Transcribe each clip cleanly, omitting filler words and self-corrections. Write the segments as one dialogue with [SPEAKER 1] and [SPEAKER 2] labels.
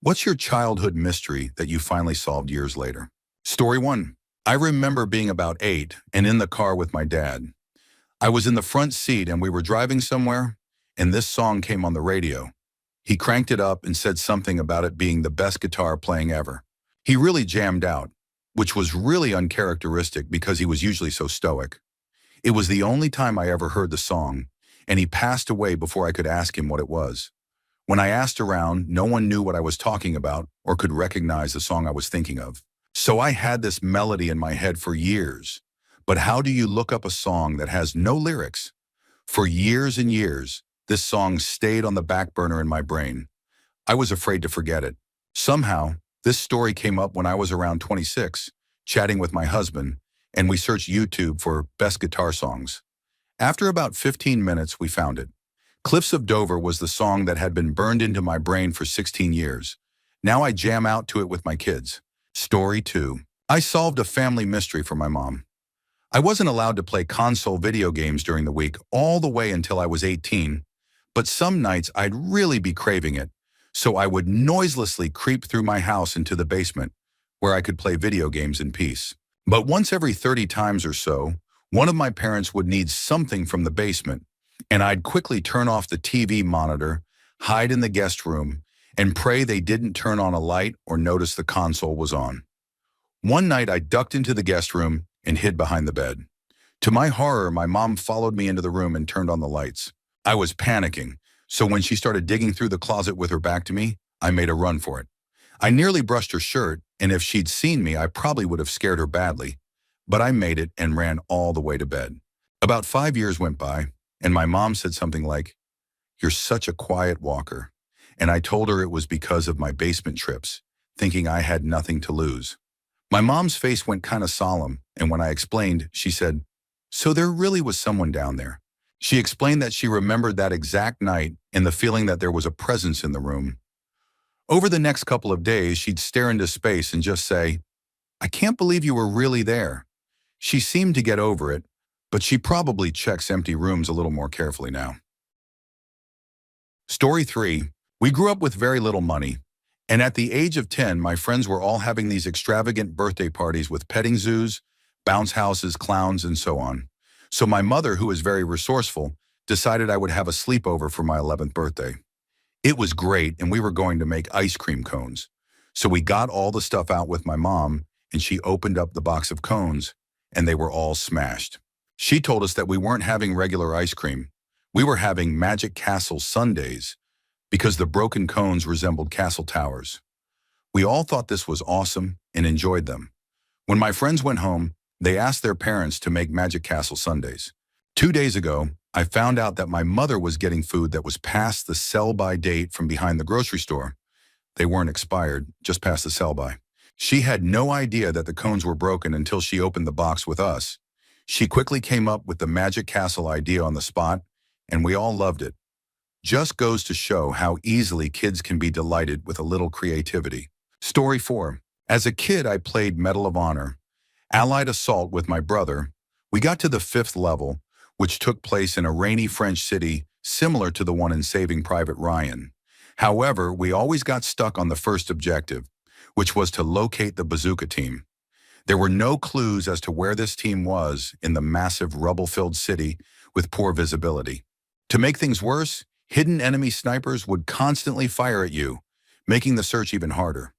[SPEAKER 1] What's your childhood mystery that you finally solved years later? Story 1. I remember being about 8 and in the car with my dad. I was in the front seat and we were driving somewhere, and this song came on the radio. He cranked it up and said something about it being the best guitar playing ever. He really jammed out, which was really uncharacteristic because he was usually so stoic. It was the only time I ever heard the song, and he passed away before I could ask him what it was. When I asked around, no one knew what I was talking about or could recognize the song I was thinking of. So I had this melody in my head for years. But how do you look up a song that has no lyrics? For years and years, this song stayed on the back burner in my brain. I was afraid to forget it. Somehow, this story came up when I was around 26, chatting with my husband, and we searched YouTube for best guitar songs. After about 15 minutes, we found it. Cliffs of Dover was the song that had been burned into my brain for 16 years. Now I jam out to it with my kids. Story 2. I solved a family mystery for my mom. I wasn't allowed to play console video games during the week all the way until I was 18, but some nights I'd really be craving it, so I would noiselessly creep through my house into the basement, where I could play video games in peace. But once every 30 times or so, one of my parents would need something from the basement, and I'd quickly turn off the TV monitor, hide in the guest room, and pray they didn't turn on a light or notice the console was on. One night I ducked into the guest room and hid behind the bed. To my horror, my mom followed me into the room and turned on the lights. I was panicking, so when she started digging through the closet with her back to me, I made a run for it. I nearly brushed her shirt, and if she'd seen me, I probably would have scared her badly. But I made it and ran all the way to bed. About 5 years went by, and my mom said something like, "You're such a quiet walker." And I told her it was because of my basement trips, thinking I had nothing to lose. My mom's face went kind of solemn, and when I explained, she said, "So there really was someone down there." She explained that she remembered that exact night and the feeling that there was a presence in the room. Over the next couple of days, she'd stare into space and just say, "I can't believe you were really there." She seemed to get over it, but she probably checks empty rooms a little more carefully now. Story 3. We grew up with very little money, and at the age of 10, my friends were all having these extravagant birthday parties with petting zoos, bounce houses, clowns, and so on. So my mother, who is very resourceful, decided I would have a sleepover for my 11th birthday. It was great, and we were going to make ice cream cones. So we got all the stuff out with my mom, and she opened up the box of cones, and they were all smashed. She told us that we weren't having regular ice cream. We were having Magic Castle sundaes because the broken cones resembled castle towers. We all thought this was awesome and enjoyed them. When my friends went home, they asked their parents to make Magic Castle sundaes. 2 days ago, I found out that my mother was getting food that was past the sell-by date from behind the grocery store. They weren't expired, just past the sell-by. She had no idea that the cones were broken until she opened the box with us. She quickly came up with the Magic Castle idea on the spot, and we all loved it. Just goes to show how easily kids can be delighted with a little creativity. Story 4. As a kid, I played Medal of Honor, Allied Assault with my brother. We got to the 5th level, which took place in a rainy French city similar to the one in Saving Private Ryan. However, we always got stuck on the first objective, which was to locate the bazooka team. There were no clues as to where this team was in the massive rubble-filled city with poor visibility. To make things worse, hidden enemy snipers would constantly fire at you, making the search even harder.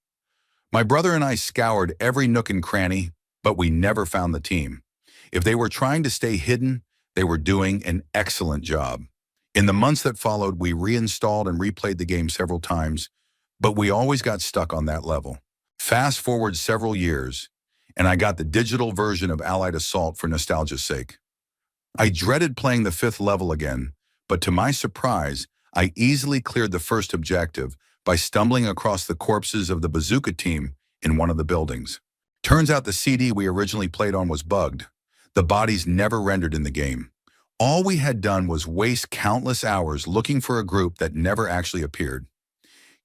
[SPEAKER 1] My brother and I scoured every nook and cranny, but we never found the team. If they were trying to stay hidden, they were doing an excellent job. In the months that followed, we reinstalled and replayed the game several times, but we always got stuck on that level. Fast forward several years, and I got the digital version of Allied Assault for nostalgia's sake. I dreaded playing the 5th level again, but to my surprise, I easily cleared the first objective by stumbling across the corpses of the bazooka team in one of the buildings. Turns out the CD we originally played on was bugged. The bodies never rendered in the game. All we had done was waste countless hours looking for a group that never actually appeared.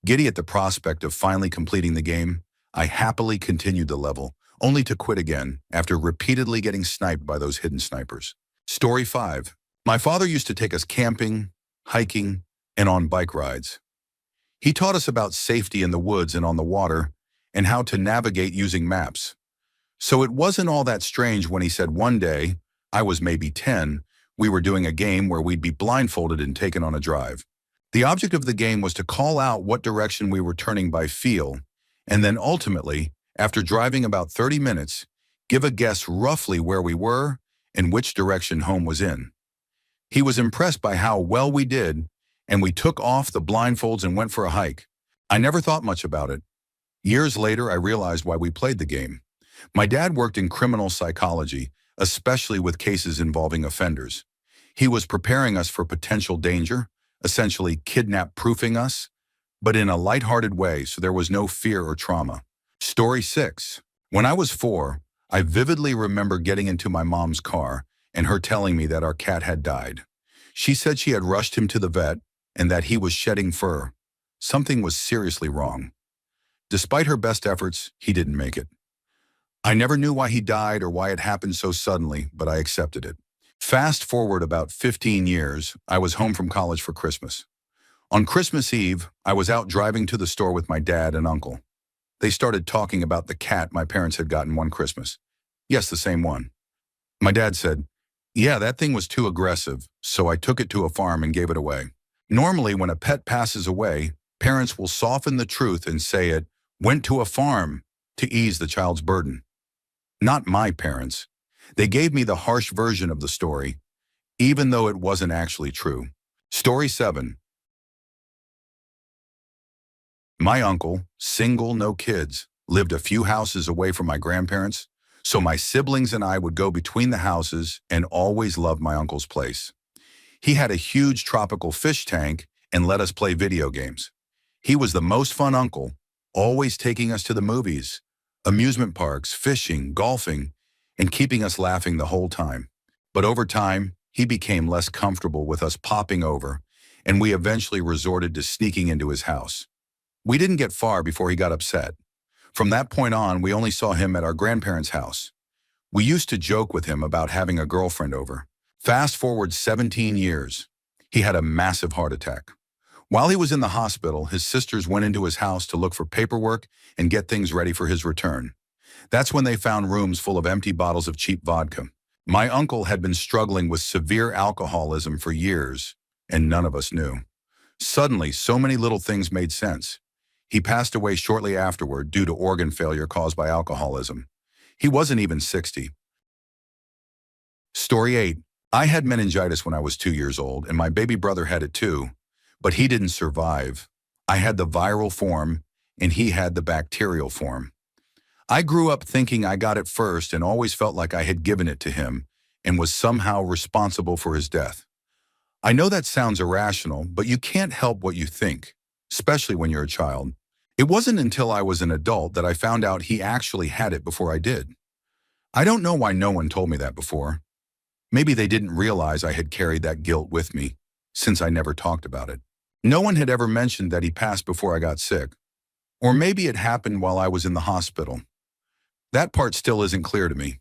[SPEAKER 1] Giddy at the prospect of finally completing the game, I happily continued the level, only to quit again after repeatedly getting sniped by those hidden snipers. Story 5. My father used to take us camping, hiking, and on bike rides. He taught us about safety in the woods and on the water, and how to navigate using maps. So it wasn't all that strange when he said one day, I was maybe 10, we were doing a game where we'd be blindfolded and taken on a drive. The object of the game was to call out what direction we were turning by feel, and then ultimately, after driving about 30 minutes, give a guess roughly where we were and which direction home was in. He was impressed by how well we did, and we took off the blindfolds and went for a hike. I never thought much about it. Years later, I realized why we played the game. My dad worked in criminal psychology, especially with cases involving offenders. He was preparing us for potential danger, essentially kidnap-proofing us, but in a lighthearted way so there was no fear or trauma. Story 6. When I was 4, I vividly remember getting into my mom's car and her telling me that our cat had died. She said she had rushed him to the vet and that he was shedding fur. Something was seriously wrong. Despite her best efforts, he didn't make it. I never knew why he died or why it happened so suddenly, but I accepted it. Fast forward about 15 years, I was home from college for Christmas. On Christmas Eve, I was out driving to the store with my dad and uncle. They started talking about the cat my parents had gotten one Christmas. Yes, the same one. My dad said, "Yeah, that thing was too aggressive, so I took it to a farm and gave it away." Normally, when a pet passes away, parents will soften the truth and say it went to a farm to ease the child's burden. Not my parents. They gave me the harsh version of the story, even though it wasn't actually true. Story 7. My uncle, single, no kids, lived a few houses away from my grandparents, so my siblings and I would go between the houses and always loved my uncle's place. He had a huge tropical fish tank and let us play video games. He was the most fun uncle, always taking us to the movies, amusement parks, fishing, golfing, and keeping us laughing the whole time. But over time, he became less comfortable with us popping over, and we eventually resorted to sneaking into his house. We didn't get far before he got upset. From that point on, we only saw him at our grandparents' house. We used to joke with him about having a girlfriend over. Fast forward 17 years, he had a massive heart attack. While he was in the hospital, his sisters went into his house to look for paperwork and get things ready for his return. That's when they found rooms full of empty bottles of cheap vodka. My uncle had been struggling with severe alcoholism for years, and none of us knew. Suddenly, so many little things made sense. He passed away shortly afterward due to organ failure caused by alcoholism. He wasn't even 60. Story 8. I had meningitis when I was 2 years old, and my baby brother had it too, but he didn't survive. I had the viral form, and he had the bacterial form. I grew up thinking I got it first and always felt like I had given it to him and was somehow responsible for his death. I know that sounds irrational, but you can't help what you think, especially when you're a child. It wasn't until I was an adult that I found out he actually had it before I did. I don't know why no one told me that before. Maybe they didn't realize I had carried that guilt with me, since I never talked about it. No one had ever mentioned that he passed before I got sick. Or maybe it happened while I was in the hospital. That part still isn't clear to me.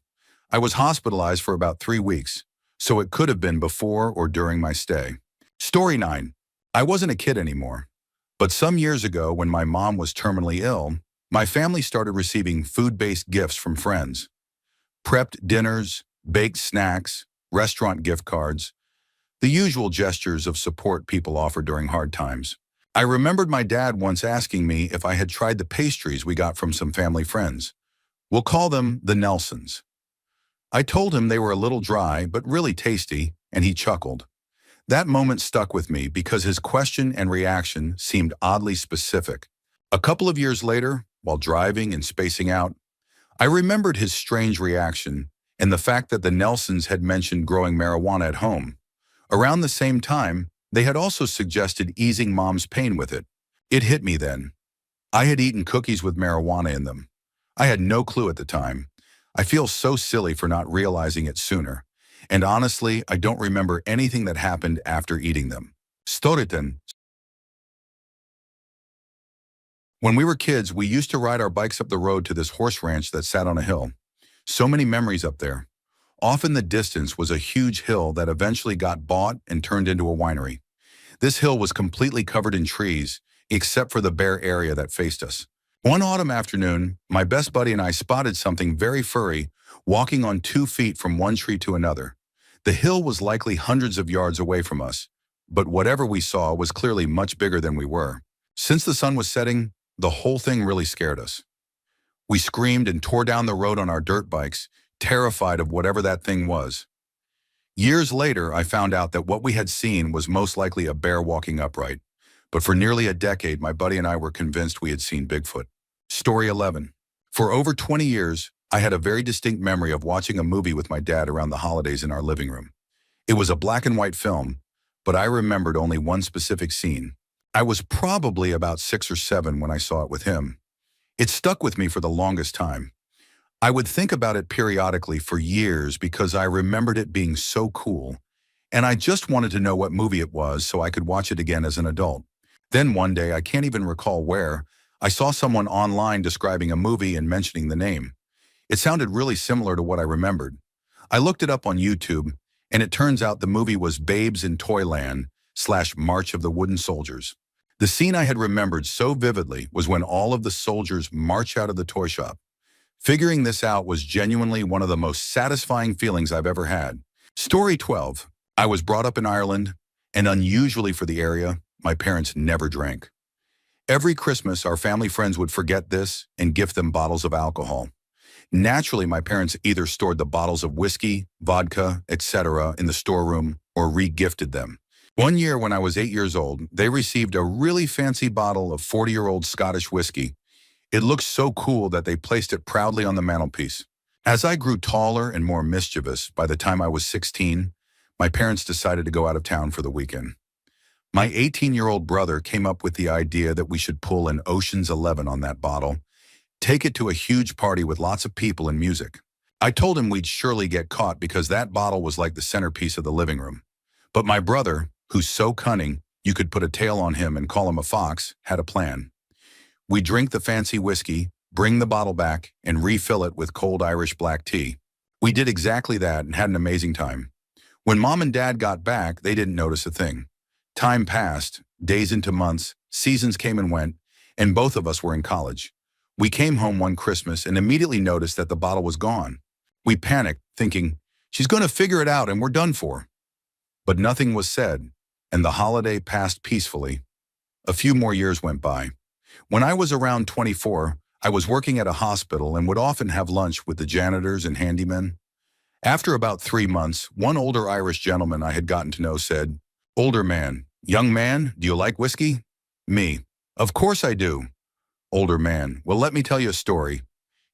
[SPEAKER 1] I was hospitalized for about 3 weeks, so it could have been before or during my stay. Story 9. I wasn't a kid anymore. But some years ago, when my mom was terminally ill, my family started receiving food-based gifts from friends. Prepped dinners, baked snacks, restaurant gift cards, the usual gestures of support people offer during hard times. I remembered my dad once asking me if I had tried the pastries we got from some family friends. We'll call them the Nelsons. I told him they were a little dry, but really tasty, and he chuckled. That moment stuck with me because his question and reaction seemed oddly specific. A couple of years later, while driving and spacing out, I remembered his strange reaction and the fact that the Nelsons had mentioned growing marijuana at home. Around the same time, they had also suggested easing mom's pain with it. It hit me then. I had eaten cookies with marijuana in them. I had no clue at the time. I feel so silly for not realizing it sooner. And honestly, I don't remember anything that happened after eating them. Storytime. When we were kids, we used to ride our bikes up the road to this horse ranch that sat on a hill. So many memories up there. Off in the distance was a huge hill that eventually got bought and turned into a winery. This hill was completely covered in trees, except for the bare area that faced us. One autumn afternoon, my best buddy and I spotted something very furry walking on 2 feet from one tree to another. The hill was likely hundreds of yards away from us, but whatever we saw was clearly much bigger than we were. Since the sun was setting, the whole thing really scared us. We screamed and tore down the road on our dirt bikes, terrified of whatever that thing was. Years later, I found out that what we had seen was most likely a bear walking upright. But for nearly a decade, my buddy and I were convinced we had seen Bigfoot. Story 11. For over 20 years, I had a very distinct memory of watching a movie with my dad around the holidays in our living room. It was a black and white film, but I remembered only one specific scene. I was probably about 6 or 7 when I saw it with him. It stuck with me for the longest time. I would think about it periodically for years because I remembered it being so cool, and I just wanted to know what movie it was so I could watch it again as an adult. Then one day, I can't even recall where, I saw someone online describing a movie and mentioning the name. It sounded really similar to what I remembered. I looked it up on YouTube, and it turns out the movie was Babes in Toyland / March of the Wooden Soldiers. The scene I had remembered so vividly was when all of the soldiers march out of the toy shop. Figuring this out was genuinely one of the most satisfying feelings I've ever had. Story 12. I was brought up in Ireland, and unusually for the area, my parents never drank. Every Christmas, our family friends would forget this and gift them bottles of alcohol. Naturally, my parents either stored the bottles of whiskey, vodka, etc. in the storeroom or re-gifted them. One year when I was 8 years old, they received a really fancy bottle of 40-year-old Scottish whiskey. It looked so cool that they placed it proudly on the mantelpiece. As I grew taller and more mischievous, by the time I was 16, my parents decided to go out of town for the weekend. My 18-year-old brother came up with the idea that we should pull an Ocean's 11 on that bottle, take it to a huge party with lots of people and music. I told him we'd surely get caught because that bottle was like the centerpiece of the living room. But my brother, who's so cunning, you could put a tail on him and call him a fox, had a plan. We drink the fancy whiskey, bring the bottle back, and refill it with cold Irish black tea. We did exactly that and had an amazing time. When Mom and Dad got back, they didn't notice a thing. Time passed, days into months, seasons came and went, and both of us were in college. We came home one Christmas and immediately noticed that the bottle was gone. We panicked, thinking, she's going to figure it out and we're done for. But nothing was said, and the holiday passed peacefully. A few more years went by. When I was around 24, I was working at a hospital and would often have lunch with the janitors and handymen. After about 3 months, one older Irish gentleman I had gotten to know said, "Older man, young man, do you like whiskey?" Me, "Of course I do." Older man, "Well, let me tell you a story.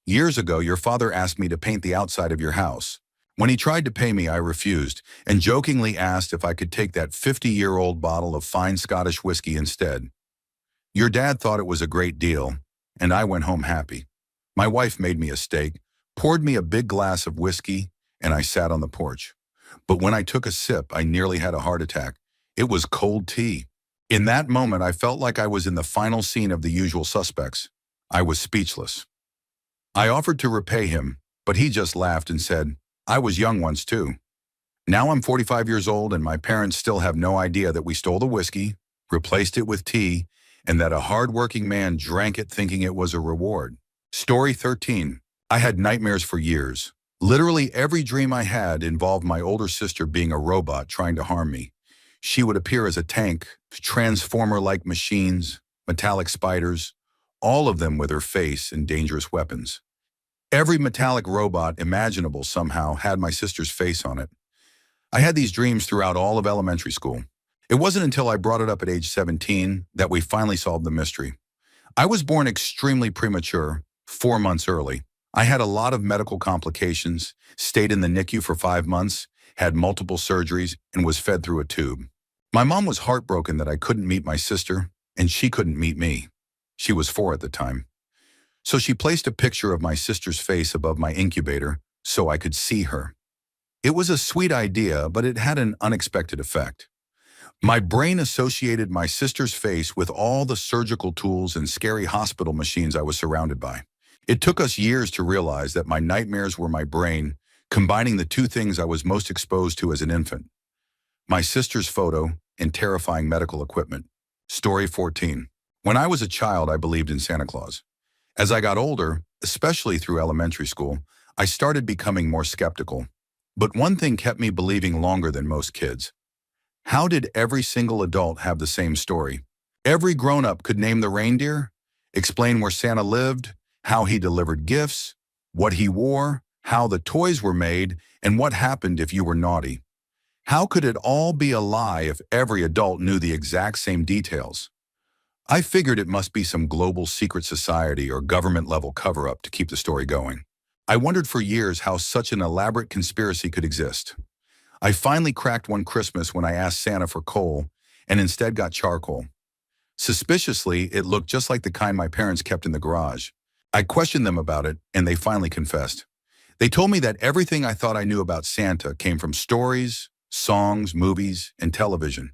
[SPEAKER 1] Years ago, your father asked me to paint the outside of your house. When he tried to pay me, I refused and jokingly asked if I could take that 50-year-old bottle of fine Scottish whiskey instead. Your dad thought it was a great deal, and I went home happy. My wife made me a steak, poured me a big glass of whiskey, and I sat on the porch. But when I took a sip, I nearly had a heart attack. It was cold tea. In that moment, I felt like I was in the final scene of The Usual Suspects. I was speechless. I offered to repay him, but he just laughed and said, "I was young once too." Now I'm 45 years old, and my parents still have no idea that we stole the whiskey, replaced it with tea, and that a hard-working man drank it thinking it was a reward. Story 13. I had nightmares for years. Literally every dream I had involved my older sister being a robot trying to harm me. She would appear as a tank, transformer-like machines, metallic spiders, all of them with her face and dangerous weapons. Every metallic robot imaginable somehow had my sister's face on it. I had these dreams throughout all of elementary school. It wasn't until I brought it up at age 17 that we finally solved the mystery. I was born extremely premature, 4 months early. I had a lot of medical complications, stayed in the NICU for 5 months, had multiple surgeries, and was fed through a tube. My mom was heartbroken that I couldn't meet my sister, and she couldn't meet me. She was 4 at the time. So she placed a picture of my sister's face above my incubator so I could see her. It was a sweet idea, but it had an unexpected effect. My brain associated my sister's face with all the surgical tools and scary hospital machines I was surrounded by. It took us years to realize that my nightmares were my brain, combining the two things I was most exposed to as an infant: my sister's photo and terrifying medical equipment. Story 14. When I was a child, I believed in Santa Claus. As I got older, especially through elementary school, I started becoming more skeptical. But one thing kept me believing longer than most kids. How did every single adult have the same story? Every grown-up could name the reindeer, explain where Santa lived, how he delivered gifts, what he wore, how the toys were made, and what happened if you were naughty. How could it all be a lie if every adult knew the exact same details? I figured it must be some global secret society or government-level cover-up to keep the story going. I wondered for years how such an elaborate conspiracy could exist. I finally cracked one Christmas when I asked Santa for coal and instead got charcoal. Suspiciously, it looked just like the kind my parents kept in the garage. I questioned them about it, and they finally confessed. They told me that everything I thought I knew about Santa came from stories, songs, movies, and television.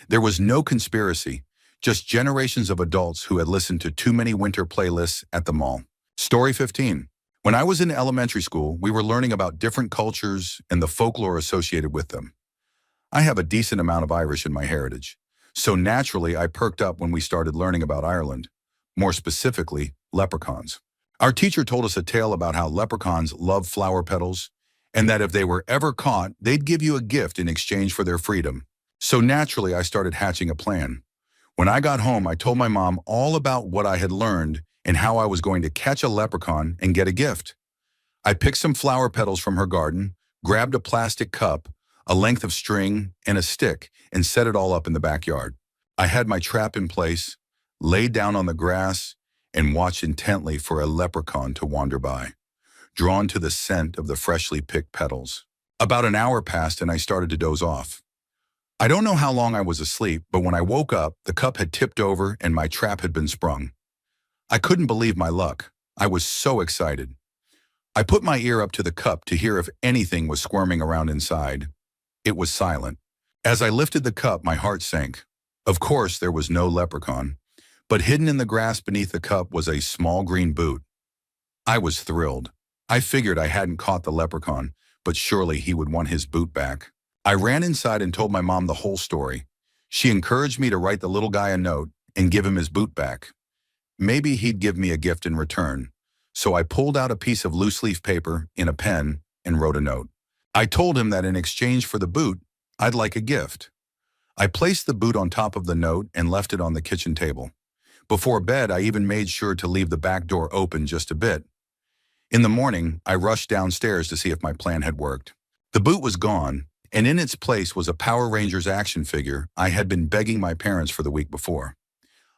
[SPEAKER 1] There was no conspiracy, just generations of adults who had listened to too many winter playlists at the mall. Story 15. When I was in elementary school, we were learning about different cultures and the folklore associated with them. I have a decent amount of Irish in my heritage, so naturally I perked up when we started learning about Ireland, more specifically, leprechauns. Our teacher told us a tale about how leprechauns love flower petals, and that if they were ever caught, they'd give you a gift in exchange for their freedom. So naturally, I started hatching a plan. When I got home, I told my mom all about what I had learned and how I was going to catch a leprechaun and get a gift. I picked some flower petals from her garden, grabbed a plastic cup, a length of string, and a stick, and set it all up in the backyard. I had my trap in place, laid down on the grass, and watched intently for a leprechaun to wander by, drawn to the scent of the freshly picked petals. About an hour passed and I started to doze off. I don't know how long I was asleep, but when I woke up, the cup had tipped over and my trap had been sprung. I couldn't believe my luck. I was so excited. I put my ear up to the cup to hear if anything was squirming around inside. It was silent. As I lifted the cup, my heart sank. Of course, there was no leprechaun, but hidden in the grass beneath the cup was a small green boot. I was thrilled. I figured I hadn't caught the leprechaun, but surely he would want his boot back. I ran inside and told my mom the whole story. She encouraged me to write the little guy a note and give him his boot back. Maybe he'd give me a gift in return. So I pulled out a piece of loose-leaf paper in a pen and wrote a note. I told him that in exchange for the boot, I'd like a gift. I placed the boot on top of the note and left it on the kitchen table. Before bed, I even made sure to leave the back door open just a bit. In the morning, I rushed downstairs to see if my plan had worked. The boot was gone, and in its place was a Power Rangers action figure I had been begging my parents for the week before.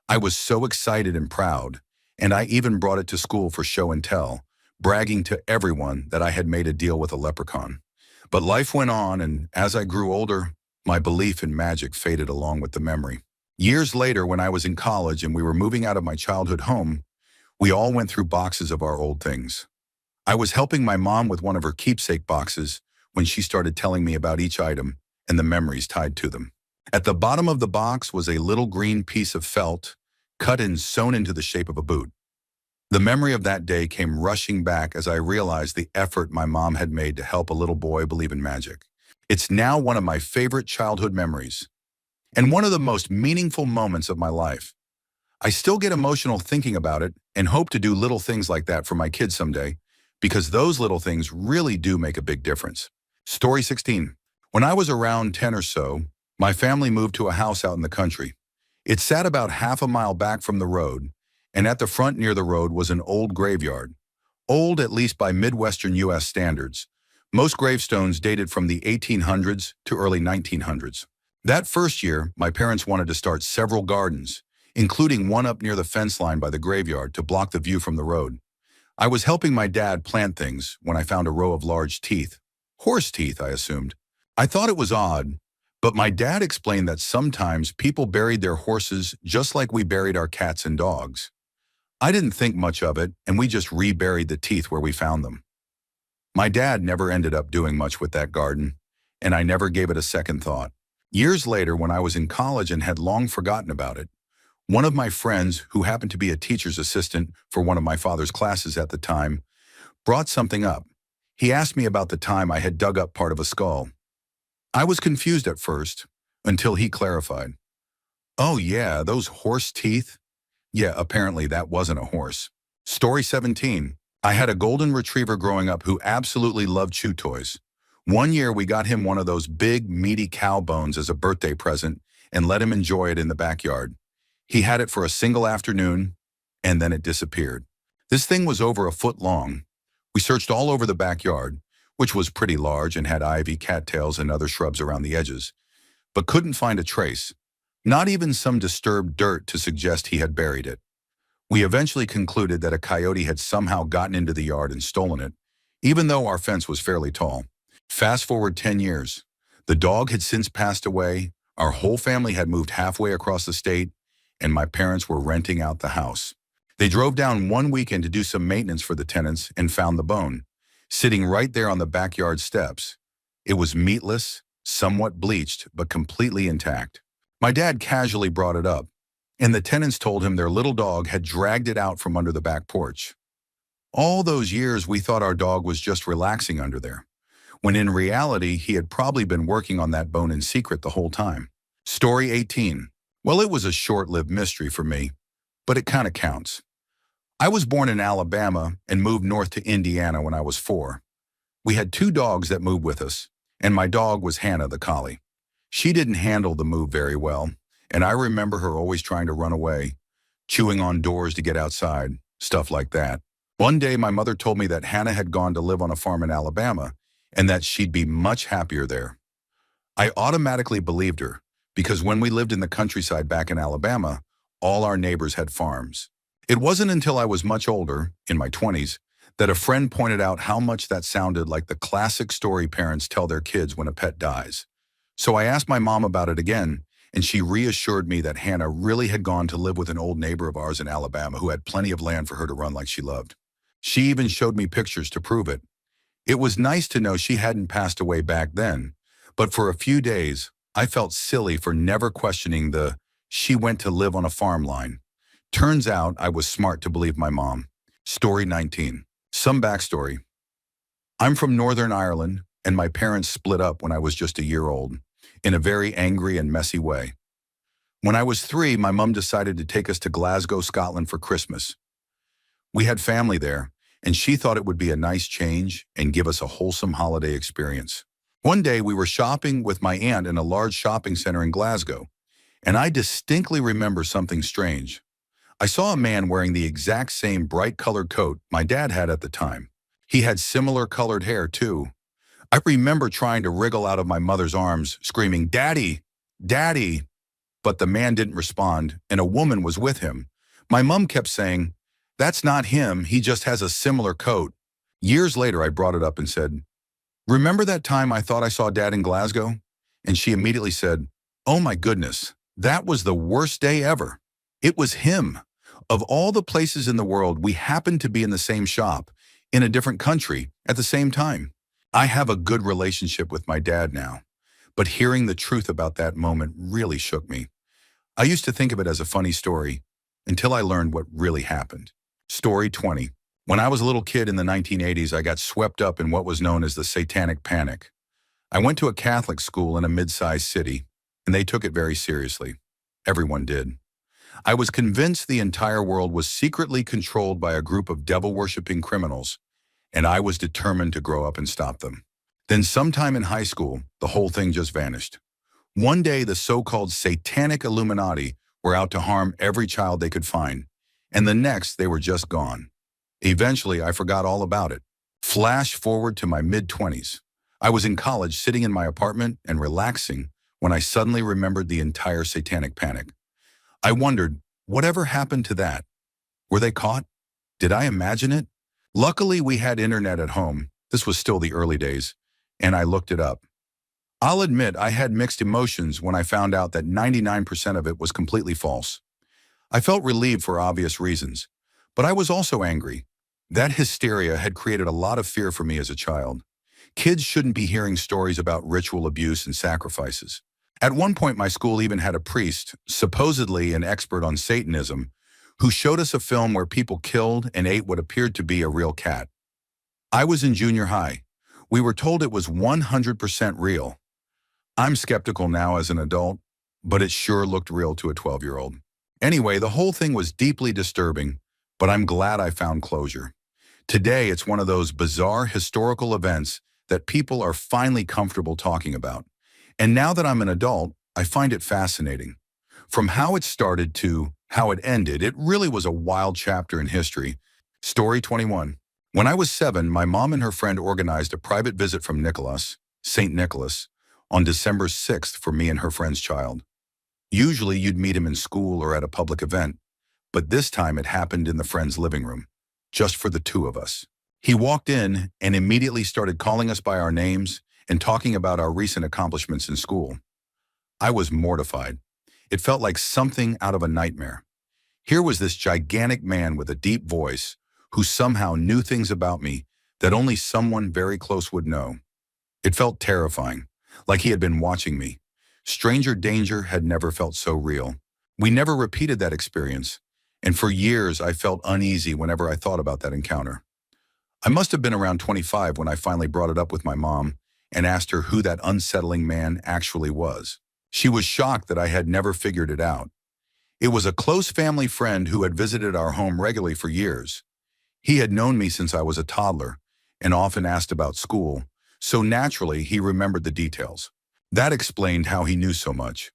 [SPEAKER 1] I was so excited and proud, and I even brought it to school for show and tell, bragging to everyone that I had made a deal with a leprechaun. But life went on, and as I grew older, my belief in magic faded along with the memory. Years later, when I was in college and we were moving out of my childhood home, we all went through boxes of our old things. I was helping my mom with one of her keepsake boxes when she started telling me about each item and the memories tied to them. At the bottom of the box was a little green piece of felt, cut and sewn into the shape of a boot. The memory of that day came rushing back as I realized the effort my mom had made to help a little boy believe in magic. It's now one of my favorite childhood memories, and one of the most meaningful moments of my life. I still get emotional thinking about it and hope to do little things like that for my kids someday, because those little things really do make a big difference. Story 16. When I was around 10 or so, my family moved to a house out in the country. It sat about half a mile back from the road, and at the front near the road was an old graveyard. Old at least by Midwestern U.S. standards. Most gravestones dated from the 1800s to early 1900s. That first year, my parents wanted to start several gardens, including one up near the fence line by the graveyard to block the view from the road. I was helping my dad plant things when I found a row of large teeth. Horse teeth, I assumed. I thought it was odd, but my dad explained that sometimes people buried their horses just like we buried our cats and dogs. I didn't think much of it, and we just reburied the teeth where we found them. My dad never ended up doing much with that garden, and I never gave it a second thought. Years later, when I was in college and had long forgotten about it, one of my friends, who happened to be a teacher's assistant for one of my father's classes at the time, brought something up. He asked me about the time I had dug up part of a skull. I was confused at first, until he clarified. "Oh yeah, those horse teeth? Yeah, apparently that wasn't a horse. Story 17. I had a golden retriever growing up who absolutely loved chew toys. One year we got him one of those big, meaty cow bones as a birthday present and let him enjoy it in the backyard. He had it for a single afternoon, and then it disappeared. This thing was over a foot long. We searched all over the backyard, which was pretty large and had ivy, cattails, and other shrubs around the edges, but couldn't find a trace, not even some disturbed dirt to suggest he had buried it. We eventually concluded that a coyote had somehow gotten into the yard and stolen it, even though our fence was fairly tall. Fast forward 10 years. The dog had since passed away, our whole family had moved halfway across the state, and my parents were renting out the house. They drove down one weekend to do some maintenance for the tenants and found the bone, sitting right there on the backyard steps. It was meatless, somewhat bleached, but completely intact. My dad casually brought it up, and the tenants told him their little dog had dragged it out from under the back porch. All those years we thought our dog was just relaxing under there, when in reality he had probably been working on that bone in secret the whole time. Story 18. Well, it was a short-lived mystery for me, but it kind of counts. I was born in Alabama and moved north to Indiana when I was 4. We had 2 dogs that moved with us, and my dog was Hannah the collie. She didn't handle the move very well, and I remember her always trying to run away, chewing on doors to get outside, stuff like that. One day my mother told me that Hannah had gone to live on a farm in Alabama and that she'd be much happier there. I automatically believed her because when we lived in the countryside back in Alabama, all our neighbors had farms. It wasn't until I was much older, in my 20s, that a friend pointed out how much that sounded like the classic story parents tell their kids when a pet dies. So I asked my mom about it again, and she reassured me that Hannah really had gone to live with an old neighbor of ours in Alabama who had plenty of land for her to run like she loved. She even showed me pictures to prove it. It was nice to know she hadn't passed away back then, but for a few days, I felt silly for never questioning the "she went to live on a farm" line. Turns out I was smart to believe my mom. Story 19. Some backstory. I'm from Northern Ireland, and my parents split up when I was just a year old, in a very angry and messy way. When I was 3, my mom decided to take us to Glasgow, Scotland for Christmas. We had family there, and she thought it would be a nice change and give us a wholesome holiday experience. One day we were shopping with my aunt in a large shopping center in Glasgow, and I distinctly remember something strange. I saw a man wearing the exact same bright-colored coat my dad had at the time. He had similar colored hair, too. I remember trying to wriggle out of my mother's arms, screaming, "Daddy! Daddy!" But the man didn't respond, and a woman was with him. My mom kept saying, "That's not him, he just has a similar coat." Years later, I brought it up and said, "Remember that time I thought I saw Dad in Glasgow?" And she immediately said, "Oh my goodness, that was the worst day ever. It was him. Of all the places in the world, we happened to be in the same shop, in a different country, at the same time." I have a good relationship with my dad now, but hearing the truth about that moment really shook me. I used to think of it as a funny story until I learned what really happened. Story 20. When I was a little kid in the 1980s, I got swept up in what was known as the Satanic Panic. I went to a Catholic school in a mid-sized city, and they took it very seriously. Everyone did. I was convinced the entire world was secretly controlled by a group of devil-worshipping criminals, and I was determined to grow up and stop them. Then sometime in high school, the whole thing just vanished. One day, the so-called Satanic Illuminati were out to harm every child they could find, and the next, they were just gone. Eventually, I forgot all about it. Flash forward to my mid-20s. I was in college, sitting in my apartment and relaxing, when I suddenly remembered the entire Satanic Panic. I wondered, whatever happened to that? Were they caught? Did I imagine it? Luckily, we had internet at home. This was still the early days, and I looked it up. I'll admit I had mixed emotions when I found out that 99% of it was completely false. I felt relieved for obvious reasons, but I was also angry. That hysteria had created a lot of fear for me as a child. Kids shouldn't be hearing stories about ritual abuse and sacrifices. At one point, my school even had a priest, supposedly an expert on Satanism, who showed us a film where people killed and ate what appeared to be a real cat. I was in junior high. We were told it was 100% real. I'm skeptical now as an adult, but it sure looked real to a 12-year-old. Anyway, the whole thing was deeply disturbing, but I'm glad I found closure. Today, it's one of those bizarre historical events that people are finally comfortable talking about. And now that I'm an adult, I find it fascinating. From how it started to how it ended, it really was a wild chapter in history. Story 21. When I was 7, my mom and her friend organized a private visit from Nicholas, St. Nicholas, on December 6th for me and her friend's child. Usually you'd meet him in school or at a public event, but this time it happened in the friend's living room, just for the two of us. He walked in and immediately started calling us by our names and talking about our recent accomplishments in school. I was mortified. It felt like something out of a nightmare. Here was this gigantic man with a deep voice who somehow knew things about me that only someone very close would know. It felt terrifying, like he had been watching me. Stranger danger had never felt so real. We never repeated that experience, and for years I felt uneasy whenever I thought about that encounter. I must have been around 25 when I finally brought it up with my mom and asked her who that unsettling man actually was. She was shocked that I had never figured it out. It was a close family friend who had visited our home regularly for years. He had known me since I was a toddler and often asked about school, so naturally he remembered the details. That explained how he knew so much.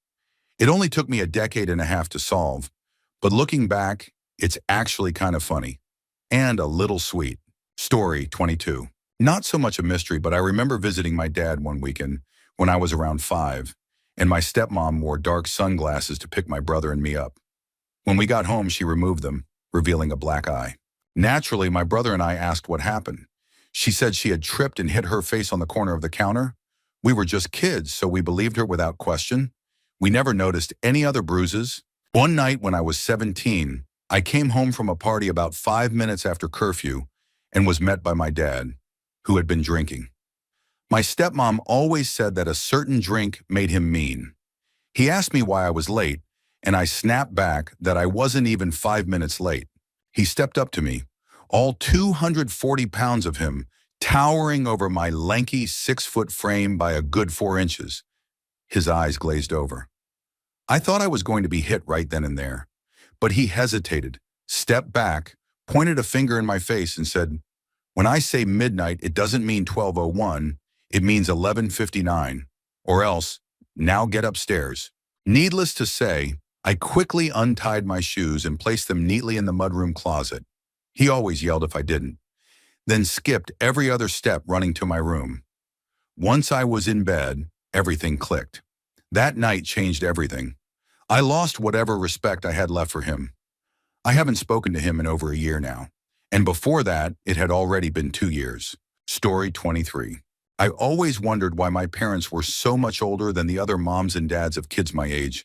[SPEAKER 1] It only took me a decade and a half to solve, but looking back, it's actually kind of funny and a little sweet. Story 22. Not so much a mystery, but I remember visiting my dad one weekend when I was around 5, and my stepmom wore dark sunglasses to pick my brother and me up. When we got home, she removed them, revealing a black eye. Naturally, my brother and I asked what happened. She said she had tripped and hit her face on the corner of the counter. We were just kids, so we believed her without question. We never noticed any other bruises. One night when I was 17, I came home from a party about 5 minutes after curfew and was met by my dad, who had been drinking. My stepmom always said that a certain drink made him mean. He asked me why I was late, and I snapped back that I wasn't even 5 minutes late. He stepped up to me, all 240 pounds of him, towering over my lanky 6-foot frame by a good 4 inches. His eyes glazed over. I thought I was going to be hit right then and there, but he hesitated, stepped back, pointed a finger in my face and said, "When I say midnight, it doesn't mean 12:01, it means 11:59, or else, now get upstairs." Needless to say, I quickly untied my shoes and placed them neatly in the mudroom closet. He always yelled if I didn't, then skipped every other step running to my room. Once I was in bed, everything clicked. That night changed everything. I lost whatever respect I had left for him. I haven't spoken to him in over a year now, and before that, it had already been 2 years. Story 23. I always wondered why my parents were so much older than the other moms and dads of kids my age,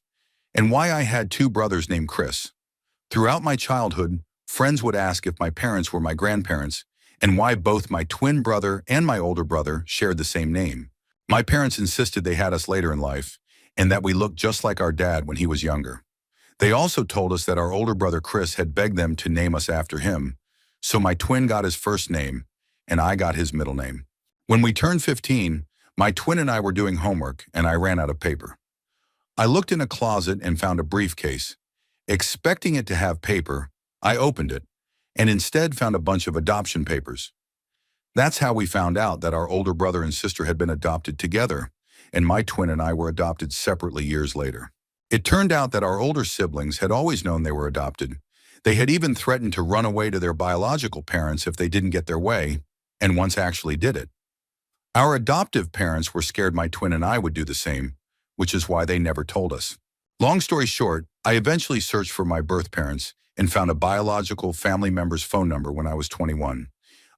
[SPEAKER 1] and why I had 2 brothers named Chris. Throughout my childhood, friends would ask if my parents were my grandparents, and why both my twin brother and my older brother shared the same name. My parents insisted they had us later in life, and that we looked just like our dad when he was younger. They also told us that our older brother Chris had begged them to name us after him, so my twin got his first name, and I got his middle name. When we turned 15, my twin and I were doing homework, and I ran out of paper. I looked in a closet and found a briefcase. Expecting it to have paper, I opened it, and instead found a bunch of adoption papers. That's how we found out that our older brother and sister had been adopted together, and my twin and I were adopted separately years later. It turned out that our older siblings had always known they were adopted. They had even threatened to run away to their biological parents if they didn't get their way, and once actually did it. Our adoptive parents were scared my twin and I would do the same, which is why they never told us. Long story short, I eventually searched for my birth parents and found a biological family member's phone number when I was 21.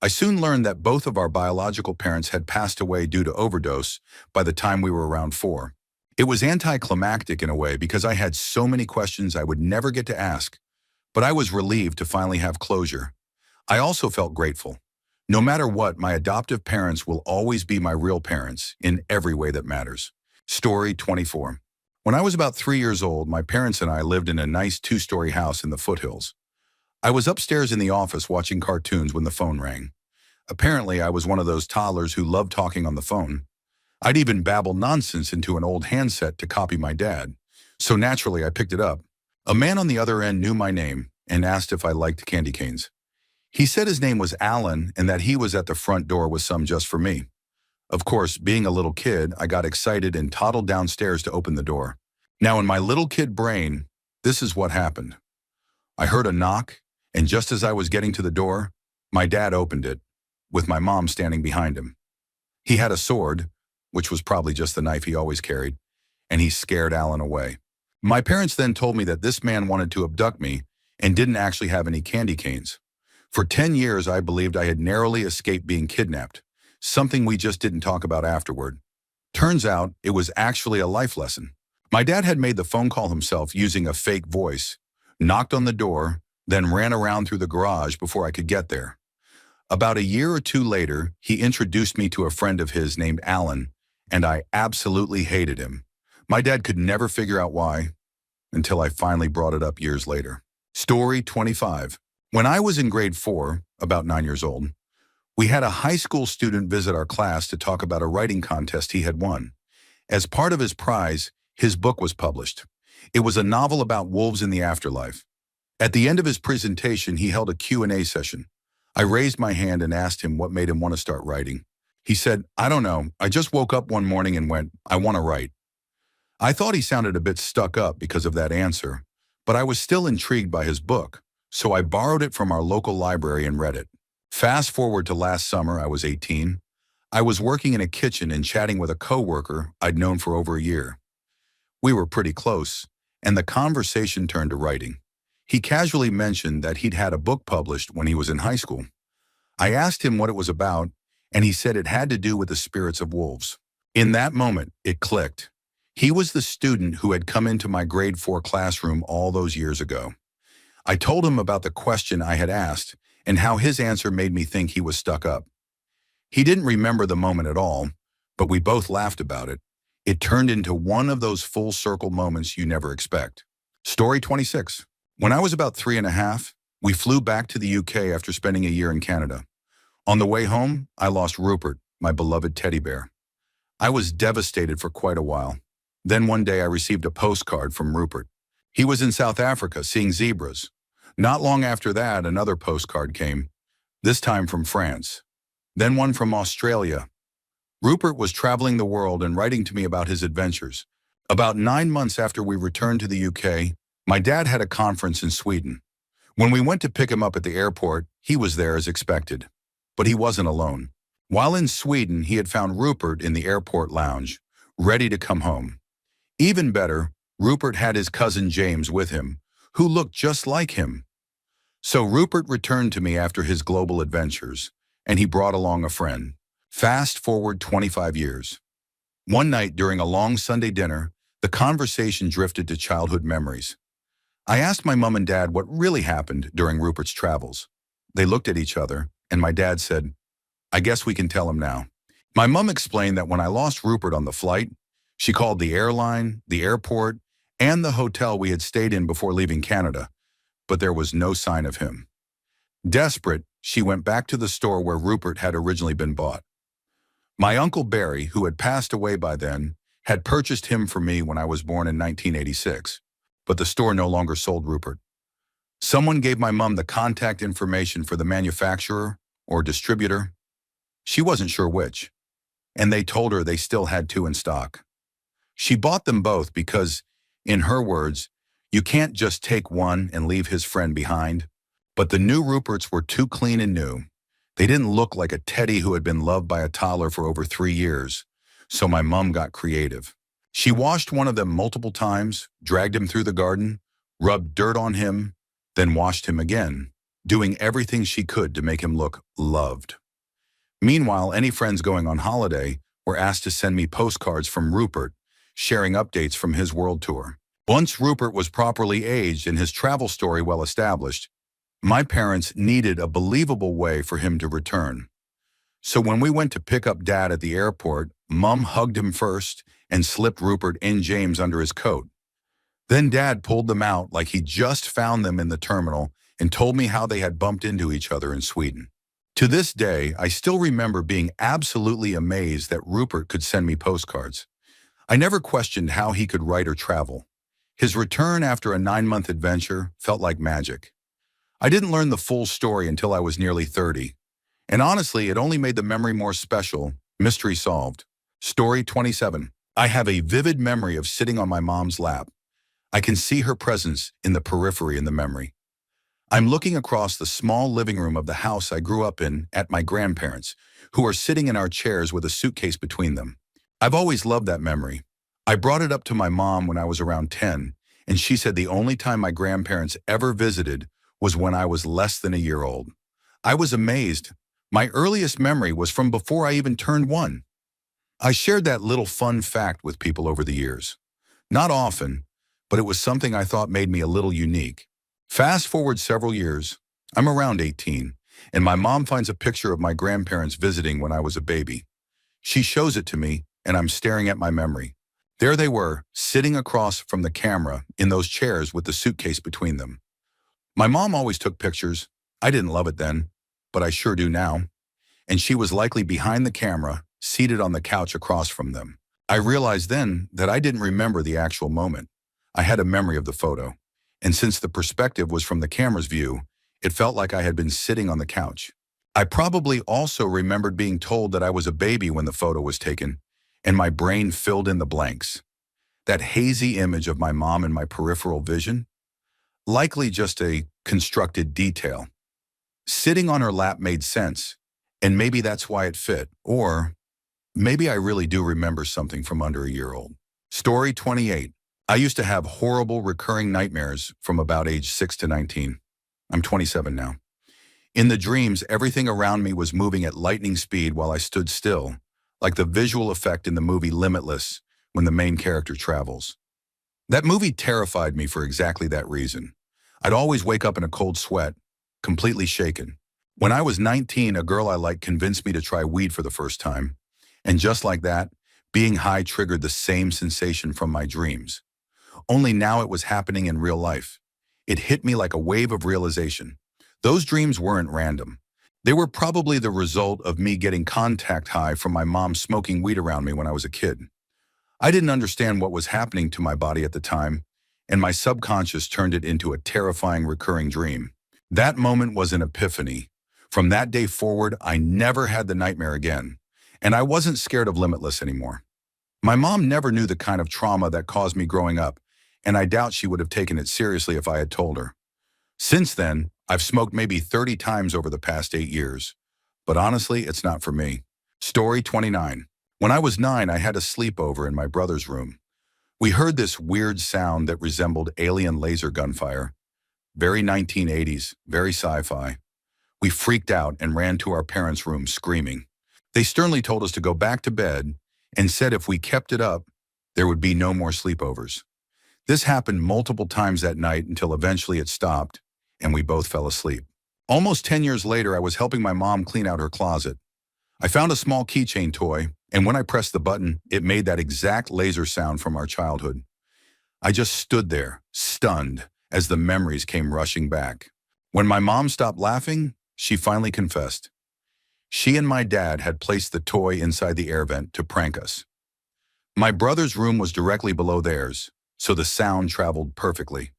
[SPEAKER 1] I soon learned that both of our biological parents had passed away due to overdose by the time we were around 4. It was anticlimactic in a way because I had so many questions I would never get to ask, but I was relieved to finally have closure. I also felt grateful. No matter what, my adoptive parents will always be my real parents in every way that matters. Story 24. When I was about 3 years old, my parents and I lived in a nice 2-story house in the foothills. I was upstairs in the office watching cartoons when the phone rang. Apparently, I was one of those toddlers who loved talking on the phone. I'd even babble nonsense into an old handset to copy my dad. So naturally, I picked it up. A man on the other end knew my name and asked if I liked candy canes. He said his name was Alan and that he was at the front door with some just for me. Of course, being a little kid, I got excited and toddled downstairs to open the door. Now, in my little kid brain, this is what happened. I heard a knock, and just as I was getting to the door, my dad opened it, with my mom standing behind him. He had a sword, which was probably just the knife he always carried, and he scared Alan away. My parents then told me that this man wanted to abduct me and didn't actually have any candy canes. For 10 years, I believed I had narrowly escaped being kidnapped, something we just didn't talk about afterward. Turns out, it was actually a life lesson. My dad had made the phone call himself using a fake voice, knocked on the door, then ran around through the garage before I could get there. About a year or two later, he introduced me to a friend of his named Alan, and I absolutely hated him. My dad could never figure out why, until I finally brought it up years later. Story 25. When I was in grade 4, about 9 years old, we had a high school student visit our class to talk about a writing contest he had won. As part of his prize, his book was published. It was a novel about wolves in the afterlife. At the end of his presentation, he held a Q&A session. I raised my hand and asked him what made him want to start writing. He said, "I don't know, I just woke up one morning and went, I want to write." I thought he sounded a bit stuck up because of that answer, but I was still intrigued by his book, so I borrowed it from our local library and read it. Fast forward to last summer, I was 18. I was working in a kitchen and chatting with a coworker I'd known for over a year. We were pretty close, and the conversation turned to writing. He casually mentioned that he'd had a book published when he was in high school. I asked him what it was about, and he said it had to do with the spirits of wolves. In that moment, it clicked. He was the student who had come into my grade 4 classroom all those years ago. I told him about the question I had asked and how his answer made me think he was stuck up. He didn't remember the moment at all, but we both laughed about it. It turned into one of those full circle moments you never expect. Story 26. When I was about 3.5, we flew back to the UK after spending a year in Canada. On the way home, I lost Rupert, my beloved teddy bear. I was devastated for quite a while. Then one day I received a postcard from Rupert. He was in South Africa seeing zebras. Not long after that, another postcard came, this time from France. Then one from Australia. Rupert was traveling the world and writing to me about his adventures. About 9 months after we returned to the UK, my dad had a conference in Sweden. When we went to pick him up at the airport, he was there as expected. But he wasn't alone. While in Sweden, he had found Rupert in the airport lounge, ready to come home. Even better, Rupert had his cousin James with him, who looked just like him. So Rupert returned to me after his global adventures, and he brought along a friend. Fast forward 25 years. One night during a long Sunday dinner, the conversation drifted to childhood memories. I asked my mom and dad what really happened during Rupert's travels. They looked at each other, and my dad said, "I guess we can tell him now." My mom explained that when I lost Rupert on the flight, she called the airline, the airport, and the hotel we had stayed in before leaving Canada, but there was no sign of him. Desperate, she went back to the store where Rupert had originally been bought. My Uncle Barry, who had passed away by then, had purchased him for me when I was born in 1986, but the store no longer sold Rupert. Someone gave my mom the contact information for the manufacturer or distributor. She wasn't sure which, and they told her they still had 2 in stock. She bought them both because, in her words, you can't just take one and leave his friend behind. But the new Ruperts were too clean and new. They didn't look like a teddy who had been loved by a toddler for over 3 years, so my mom got creative. She washed one of them multiple times, dragged him through the garden, rubbed dirt on him, then washed him again, doing everything she could to make him look loved. Meanwhile, any friends going on holiday were asked to send me postcards from Rupert, sharing updates from his world tour. Once Rupert was properly aged and his travel story well established, my parents needed a believable way for him to return. So when we went to pick up Dad at the airport, Mom hugged him first and slipped Rupert and James under his coat. Then Dad pulled them out like he just found them in the terminal and told me how they had bumped into each other in Sweden. To this day, I still remember being absolutely amazed that Rupert could send me postcards. I never questioned how he could write or travel. His return after a 9-month adventure felt like magic. I didn't learn the full story until I was nearly 30. And honestly, it only made the memory more special. Mystery solved. Story 27. I have a vivid memory of sitting on my mom's lap. I can see her presence in the periphery in the memory. I'm looking across the small living room of the house I grew up in at my grandparents', who are sitting in our chairs with a suitcase between them. I've always loved that memory. I brought it up to my mom when I was around 10, and she said the only time my grandparents ever visited was when I was less than a year old. I was amazed. My earliest memory was from before I even turned 1. I shared that little fun fact with people over the years. Not often, but it was something I thought made me a little unique. Fast forward several years, I'm around 18, and my mom finds a picture of my grandparents visiting when I was a baby. She shows it to me, and I'm staring at my memory. There they were, sitting across from the camera in those chairs with the suitcase between them. My mom always took pictures. I didn't love it then, but I sure do now. And she was likely behind the camera, seated on the couch across from them. I realized then that I didn't remember the actual moment. I had a memory of the photo. And since the perspective was from the camera's view, it felt like I had been sitting on the couch. I probably also remembered being told that I was a baby when the photo was taken, and my brain filled in the blanks. That hazy image of my mom in my peripheral vision? Likely just a constructed detail. Sitting on her lap made sense, and maybe that's why it fit, or maybe I really do remember something from under a year old. Story 28. I used to have horrible recurring nightmares from about age 6 to 19. I'm 27 now. In the dreams, everything around me was moving at lightning speed while I stood still, like the visual effect in the movie Limitless when the main character travels. That movie terrified me for exactly that reason. I'd always wake up in a cold sweat, completely shaken. When I was 19, a girl I liked convinced me to try weed for the first time. And just like that, being high triggered the same sensation from my dreams. Only now it was happening in real life. It hit me like a wave of realization. Those dreams weren't random. They were probably the result of me getting contact high from my mom smoking weed around me when I was a kid. I didn't understand what was happening to my body at the time, and my subconscious turned it into a terrifying recurring dream. That moment was an epiphany. From that day forward, I never had the nightmare again, and I wasn't scared of Limitless anymore. My mom never knew the kind of trauma that caused me growing up, and I doubt she would have taken it seriously if I had told her. Since then, I've smoked maybe 30 times over the past 8 years, but honestly, it's not for me. Story 29. When I was 9, I had a sleepover in my brother's room. We heard this weird sound that resembled alien laser gunfire. Very 1980s, very sci-fi. We freaked out and ran to our parents' room screaming. They sternly told us to go back to bed and said if we kept it up, there would be no more sleepovers. This happened multiple times that night until eventually it stopped, and we both fell asleep. Almost 10 years later, I was helping my mom clean out her closet. I found a small keychain toy, and when I pressed the button, it made that exact laser sound from our childhood. I just stood there, stunned, as the memories came rushing back. When my mom stopped laughing, she finally confessed. She and my dad had placed the toy inside the air vent to prank us. My brother's room was directly below theirs, so the sound traveled perfectly.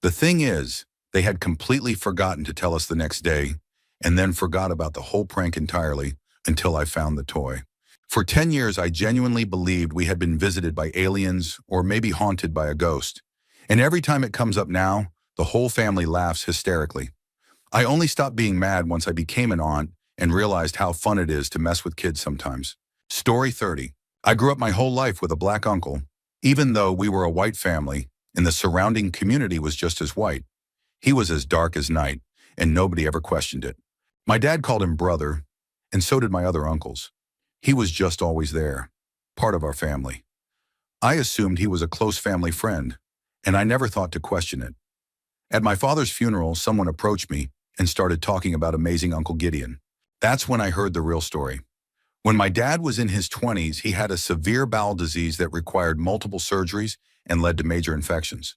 [SPEAKER 1] The thing is, they had completely forgotten to tell us the next day, and then forgot about the whole prank entirely until I found the toy. For 10 years, I genuinely believed we had been visited by aliens or maybe haunted by a ghost. And every time it comes up now, the whole family laughs hysterically. I only stopped being mad once I became an aunt and realized how fun it is to mess with kids sometimes. Story 30. I grew up my whole life with a black uncle. Even though we were a white family, and the surrounding community was just as white. He was as dark as night, and nobody ever questioned it. My dad called him brother, and so did my other uncles. He was just always there, part of our family. I assumed he was a close family friend, and I never thought to question it. At my father's funeral, someone approached me and started talking about amazing Uncle Gideon. That's when I heard the real story. When my dad was in his 20s, he had a severe bowel disease that required multiple surgeries and led to major infections.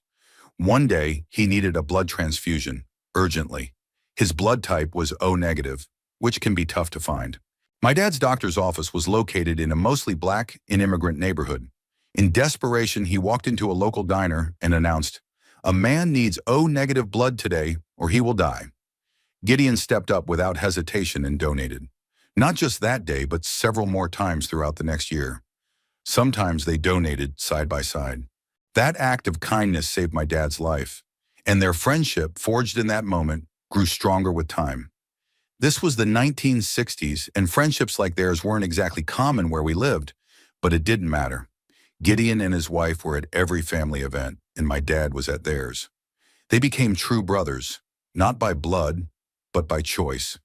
[SPEAKER 1] One day, he needed a blood transfusion, urgently. His blood type was O negative, which can be tough to find. My dad's doctor's office was located in a mostly black and immigrant neighborhood. In desperation, he walked into a local diner and announced, "A man needs O-negative blood today or he will die." Gideon stepped up without hesitation and donated. Not just that day, but several more times throughout the next year. Sometimes they donated side by side. That act of kindness saved my dad's life, and their friendship, forged in that moment, grew stronger with time. This was the 1960s, and friendships like theirs weren't exactly common where we lived, but it didn't matter. Gideon and his wife were at every family event, and my dad was at theirs. They became true brothers, not by blood, but by choice.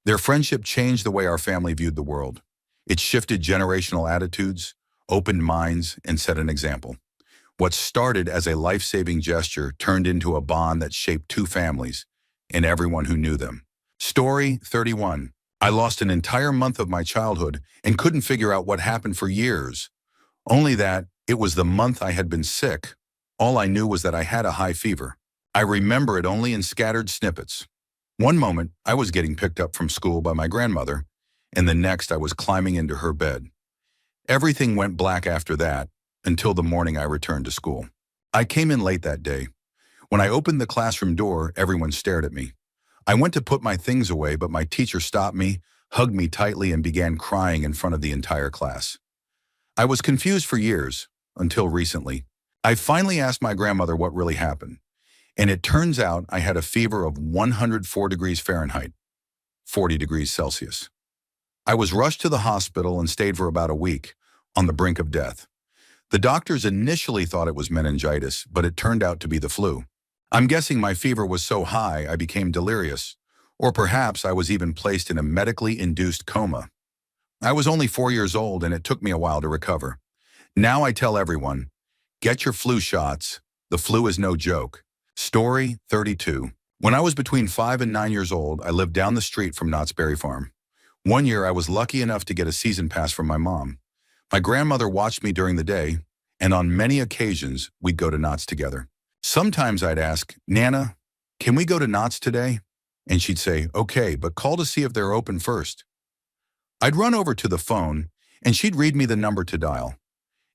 [SPEAKER 1] Their friendship changed the way our family viewed the world. It shifted generational attitudes, opened minds, and set an example. What started as a life-saving gesture turned into a bond that shaped two families and everyone who knew them. Story 31. I lost an entire month of my childhood and couldn't figure out what happened for years. Only that it was the month I had been sick. All I knew was that I had a high fever. I remember it only in scattered snippets. One moment, I was getting picked up from school by my grandmother, and the next I was climbing into her bed. Everything went black after that, until the morning I returned to school. I came in late that day. When I opened the classroom door, everyone stared at me. I went to put my things away, but my teacher stopped me, hugged me tightly, and began crying in front of the entire class. I was confused for years, until recently. I finally asked my grandmother what really happened, and it turns out I had a fever of 104 degrees Fahrenheit, 40 degrees Celsius. I was rushed to the hospital and stayed for about a week, on the brink of death. The doctors initially thought it was meningitis, but it turned out to be the flu. I'm guessing my fever was so high I became delirious, or perhaps I was even placed in a medically induced coma. I was only 4 years old and it took me a while to recover. Now I tell everyone, get your flu shots. The flu is no joke. Story 32. When I was between 5 and 9 years old, I lived down the street from Knott's Berry Farm. One year I was lucky enough to get a season pass from my mom. My grandmother watched me during the day, and on many occasions, we'd go to Knott's together. Sometimes I'd ask, "Nana, can we go to Knott's today?" And she'd say, "Okay, but call to see if they're open first." I'd run over to the phone, and she'd read me the number to dial.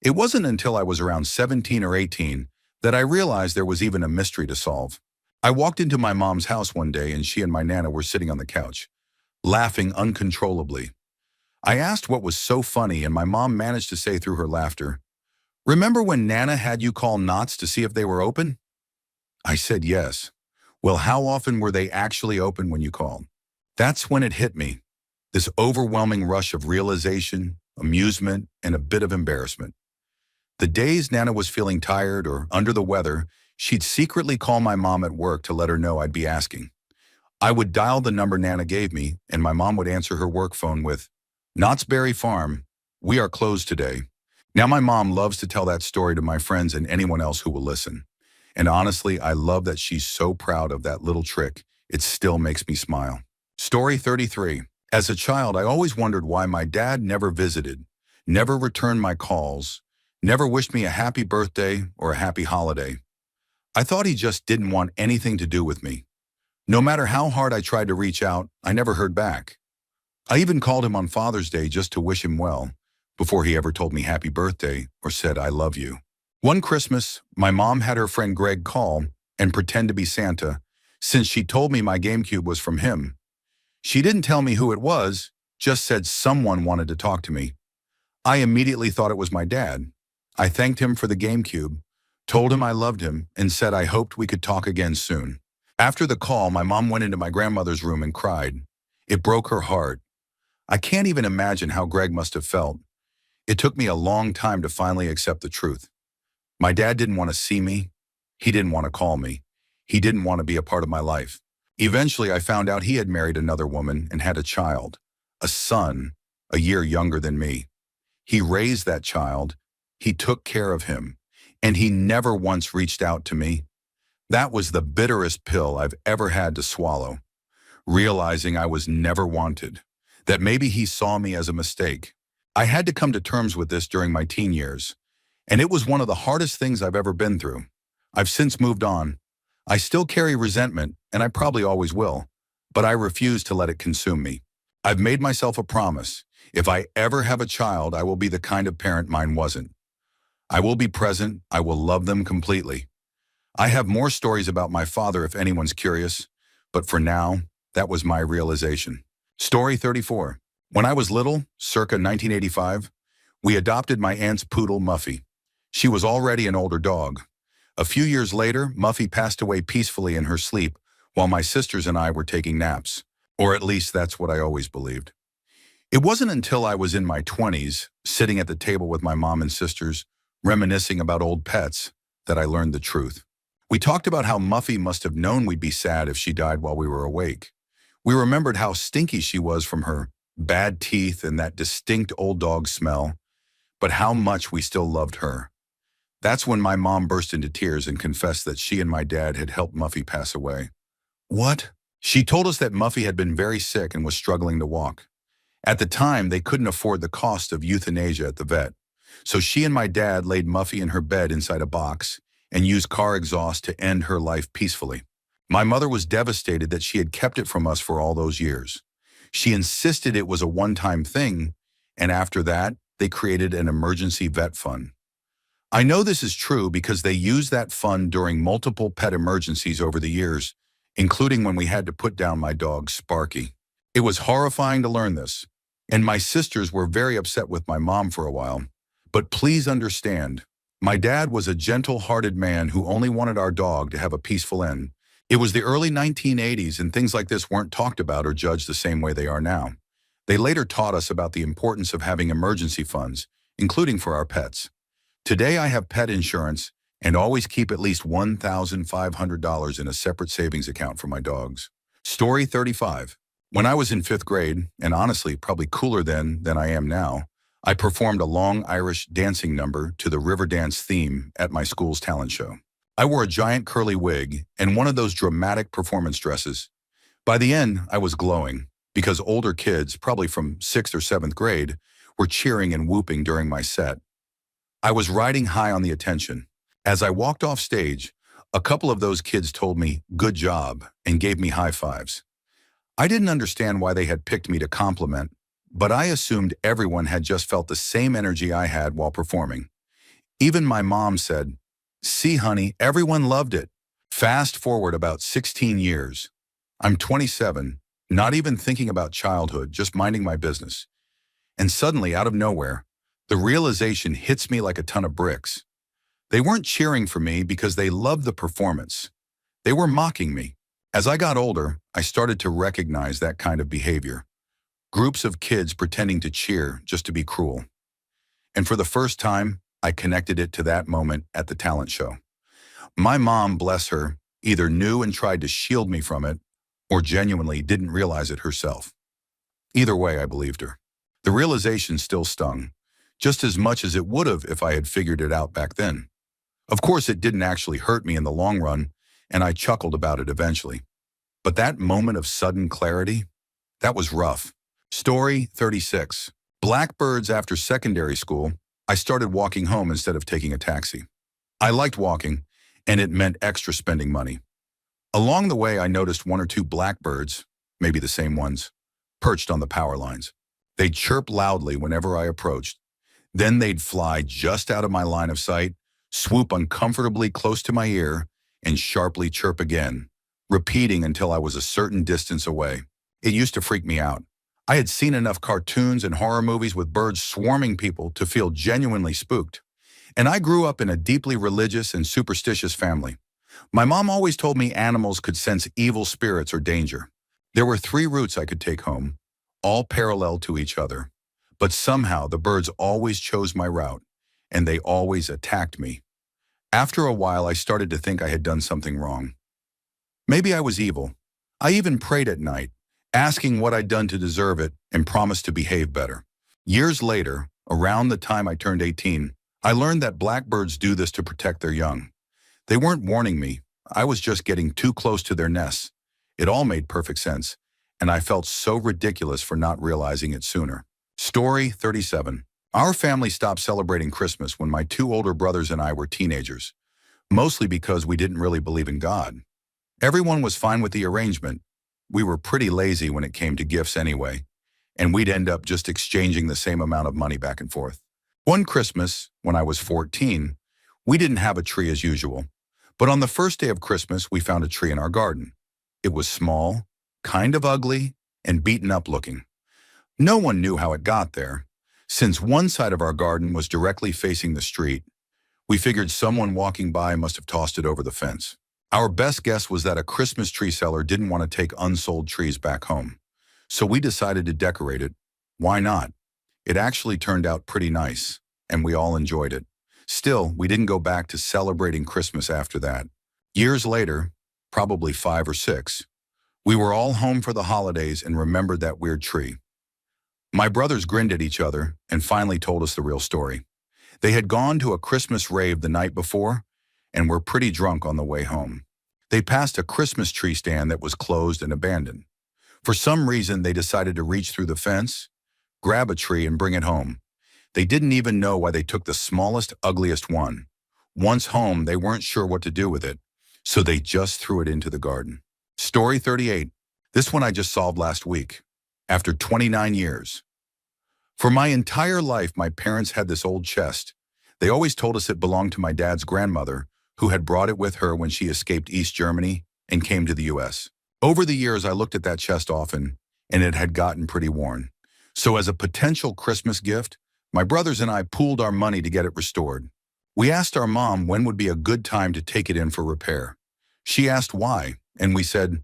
[SPEAKER 1] It wasn't until I was around 17 or 18 that I realized there was even a mystery to solve. I walked into my mom's house one day, and she and my Nana were sitting on the couch, laughing uncontrollably. I asked what was so funny, and my mom managed to say through her laughter, "Remember when Nana had you call Knott's to see if they were open?" I said yes. Well, how often were they actually open when you called? That's when it hit me. This overwhelming rush of realization, amusement, and a bit of embarrassment. The days Nana was feeling tired or under the weather, she'd secretly call my mom at work to let her know I'd be asking. I would dial the number Nana gave me, and my mom would answer her work phone with, "Knott's Berry Farm, we are closed today." Now my mom loves to tell that story to my friends and anyone else who will listen. And honestly, I love that she's so proud of that little trick. It still makes me smile. Story 33. As a child, I always wondered why my dad never visited, never returned my calls, never wished me a happy birthday or a happy holiday. I thought he just didn't want anything to do with me. No matter how hard I tried to reach out, I never heard back. I even called him on Father's Day just to wish him well, before he ever told me happy birthday or said I love you. One Christmas, my mom had her friend Greg call and pretend to be Santa, since she told me my GameCube was from him. She didn't tell me who it was, just said someone wanted to talk to me. I immediately thought it was my dad. I thanked him for the GameCube, told him I loved him, and said I hoped we could talk again soon. After the call, my mom went into my grandmother's room and cried. It broke her heart. I can't even imagine how Greg must have felt. It took me a long time to finally accept the truth. My dad didn't want to see me. He didn't want to call me. He didn't want to be a part of my life. Eventually, I found out he had married another woman and had a child, a son, a year younger than me. He raised that child. He took care of him, and he never once reached out to me. That was the bitterest pill I've ever had to swallow, realizing I was never wanted, that maybe he saw me as a mistake. I had to come to terms with this during my teen years, and it was one of the hardest things I've ever been through. I've since moved on. I still carry resentment, and I probably always will, but I refuse to let it consume me. I've made myself a promise. If I ever have a child, I will be the kind of parent mine wasn't. I will be present. I will love them completely. I have more stories about my father if anyone's curious, but for now, that was my realization. Story 34. When I was little, circa 1985, we adopted my aunt's poodle, Muffy. She was already an older dog. A few years later, Muffy passed away peacefully in her sleep while my sisters and I were taking naps. Or at least that's what I always believed. It wasn't until I was in my 20s, sitting at the table with my mom and sisters, reminiscing about old pets, that I learned the truth. We talked about how Muffy must have known we'd be sad if she died while we were awake. We remembered how stinky she was from her bad teeth and that distinct old dog smell, but how much we still loved her. That's when my mom burst into tears and confessed that she and my dad had helped Muffy pass away. What? She told us that Muffy had been very sick and was struggling to walk. At the time, they couldn't afford the cost of euthanasia at the vet, so she and my dad laid Muffy in her bed inside a box and used car exhaust to end her life peacefully. My mother was devastated that she had kept it from us for all those years. She insisted it was a one-time thing, and after that, they created an emergency vet fund. I know this is true because they used that fund during multiple pet emergencies over the years, including when we had to put down my dog, Sparky. It was horrifying to learn this, and my sisters were very upset with my mom for a while. But please understand, my dad was a gentle-hearted man who only wanted our dog to have a peaceful end. It was the early 1980s, and things like this weren't talked about or judged the same way they are now. They later taught us about the importance of having emergency funds, including for our pets. Today I have pet insurance and always keep at least $1,500 in a separate savings account for my dogs. Story 35. When I was in 5th grade, and honestly probably cooler then than I am now, I performed a long Irish dancing number to the river dance theme at my school's talent show. I wore a giant curly wig and one of those dramatic performance dresses. By the end, I was glowing because older kids, probably from 6th or 7th grade, were cheering and whooping during my set. I was riding high on the attention. As I walked off stage, a couple of those kids told me, "Good job," and gave me high fives. I didn't understand why they had picked me to compliment, but I assumed everyone had just felt the same energy I had while performing. Even my mom said, "See, honey, everyone loved it." Fast forward about 16 years. I'm 27, not even thinking about childhood, just minding my business. And suddenly, out of nowhere, the realization hits me like a ton of bricks. They weren't cheering for me because they loved the performance. They were mocking me. As I got older, I started to recognize that kind of behavior. Groups of kids pretending to cheer just to be cruel. And for the first time, I connected it to that moment at the talent show. My mom, bless her, either knew and tried to shield me from it, or genuinely didn't realize it herself. Either way, I believed her. The realization still stung, just as much as it would have if I had figured it out back then. Of course, it didn't actually hurt me in the long run, and I chuckled about it eventually. But that moment of sudden clarity, that was rough. Story 36. Blackbirds after secondary school, I started walking home instead of taking a taxi. I liked walking, and it meant extra spending money. Along the way, I noticed one or two blackbirds, maybe the same ones, perched on the power lines. They'd chirp loudly whenever I approached. Then they'd fly just out of my line of sight, swoop uncomfortably close to my ear, and sharply chirp again, repeating until I was a certain distance away. It used to freak me out. I had seen enough cartoons and horror movies with birds swarming people to feel genuinely spooked. And I grew up in a deeply religious and superstitious family. My mom always told me animals could sense evil spirits or danger. There were 3 routes I could take home, all parallel to each other. But somehow the birds always chose my route, and they always attacked me. After a while, I started to think I had done something wrong. Maybe I was evil. I even prayed at night, asking what I'd done to deserve it, and promised to behave better. Years later, around the time I turned 18, I learned that blackbirds do this to protect their young. They weren't warning me. I was just getting too close to their nests. It all made perfect sense, and I felt so ridiculous for not realizing it sooner. Story 37. Our family stopped celebrating Christmas when my 2 older brothers and I were teenagers, mostly because we didn't really believe in God. Everyone was fine with the arrangement. We were pretty lazy when it came to gifts anyway, and we'd end up just exchanging the same amount of money back and forth. One Christmas, when I was 14, we didn't have a tree as usual. But on the first day of Christmas, we found a tree in our garden. It was small, kind of ugly, and beaten up looking. No one knew how it got there. Since one side of our garden was directly facing the street, we figured someone walking by must have tossed it over the fence. Our best guess was that a Christmas tree seller didn't want to take unsold trees back home. So we decided to decorate it. Why not? It actually turned out pretty nice, and we all enjoyed it. Still, we didn't go back to celebrating Christmas after that. Years later, probably 5 or 6, we were all home for the holidays and remembered that weird tree. My brothers grinned at each other and finally told us the real story. They had gone to a Christmas rave the night before and were pretty drunk on the way home. They passed a Christmas tree stand that was closed and abandoned. For some reason, they decided to reach through the fence, grab a tree, and bring it home. They didn't even know why they took the smallest, ugliest one. Once home, they weren't sure what to do with it, so they just threw it into the garden. Story 38. This one I just solved last week, after 29 years. For my entire life, my parents had this old chest. They always told us it belonged to my dad's grandmother, who had brought it with her when she escaped East Germany and came to the US. Over the years, I looked at that chest often, and it had gotten pretty worn. So as a potential Christmas gift, my brothers and I pooled our money to get it restored. We asked our mom when would be a good time to take it in for repair. She asked why, and we said,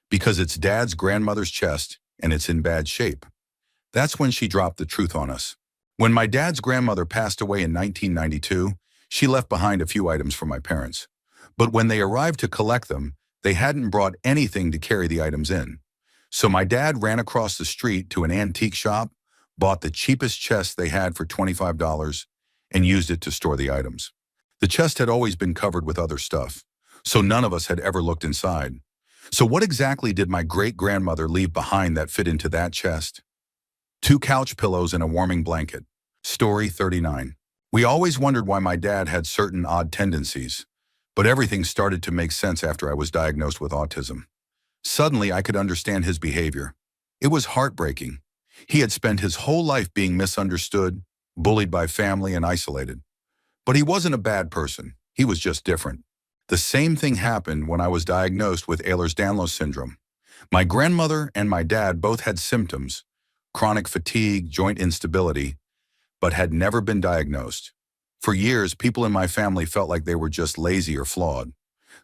[SPEAKER 1] because it's Dad's grandmother's chest and it's in bad shape. That's when she dropped the truth on us. When my dad's grandmother passed away in 1992, she left behind a few items for my parents. But when they arrived to collect them, they hadn't brought anything to carry the items in. So my dad ran across the street to an antique shop, bought the cheapest chest they had for $25, and used it to store the items. The chest had always been covered with other stuff, so none of us had ever looked inside. So what exactly did my great-grandmother leave behind that fit into that chest? 2 couch pillows and a warming blanket. Story 39. We always wondered why my dad had certain odd tendencies, but everything started to make sense after I was diagnosed with autism. Suddenly, I could understand his behavior. It was heartbreaking. He had spent his whole life being misunderstood, bullied by family, and isolated. But he wasn't a bad person. He was just different. The same thing happened when I was diagnosed with Ehlers-Danlos syndrome. My grandmother and my dad both had symptoms, chronic fatigue, joint instability, but had never been diagnosed. For years, people in my family felt like they were just lazy or flawed.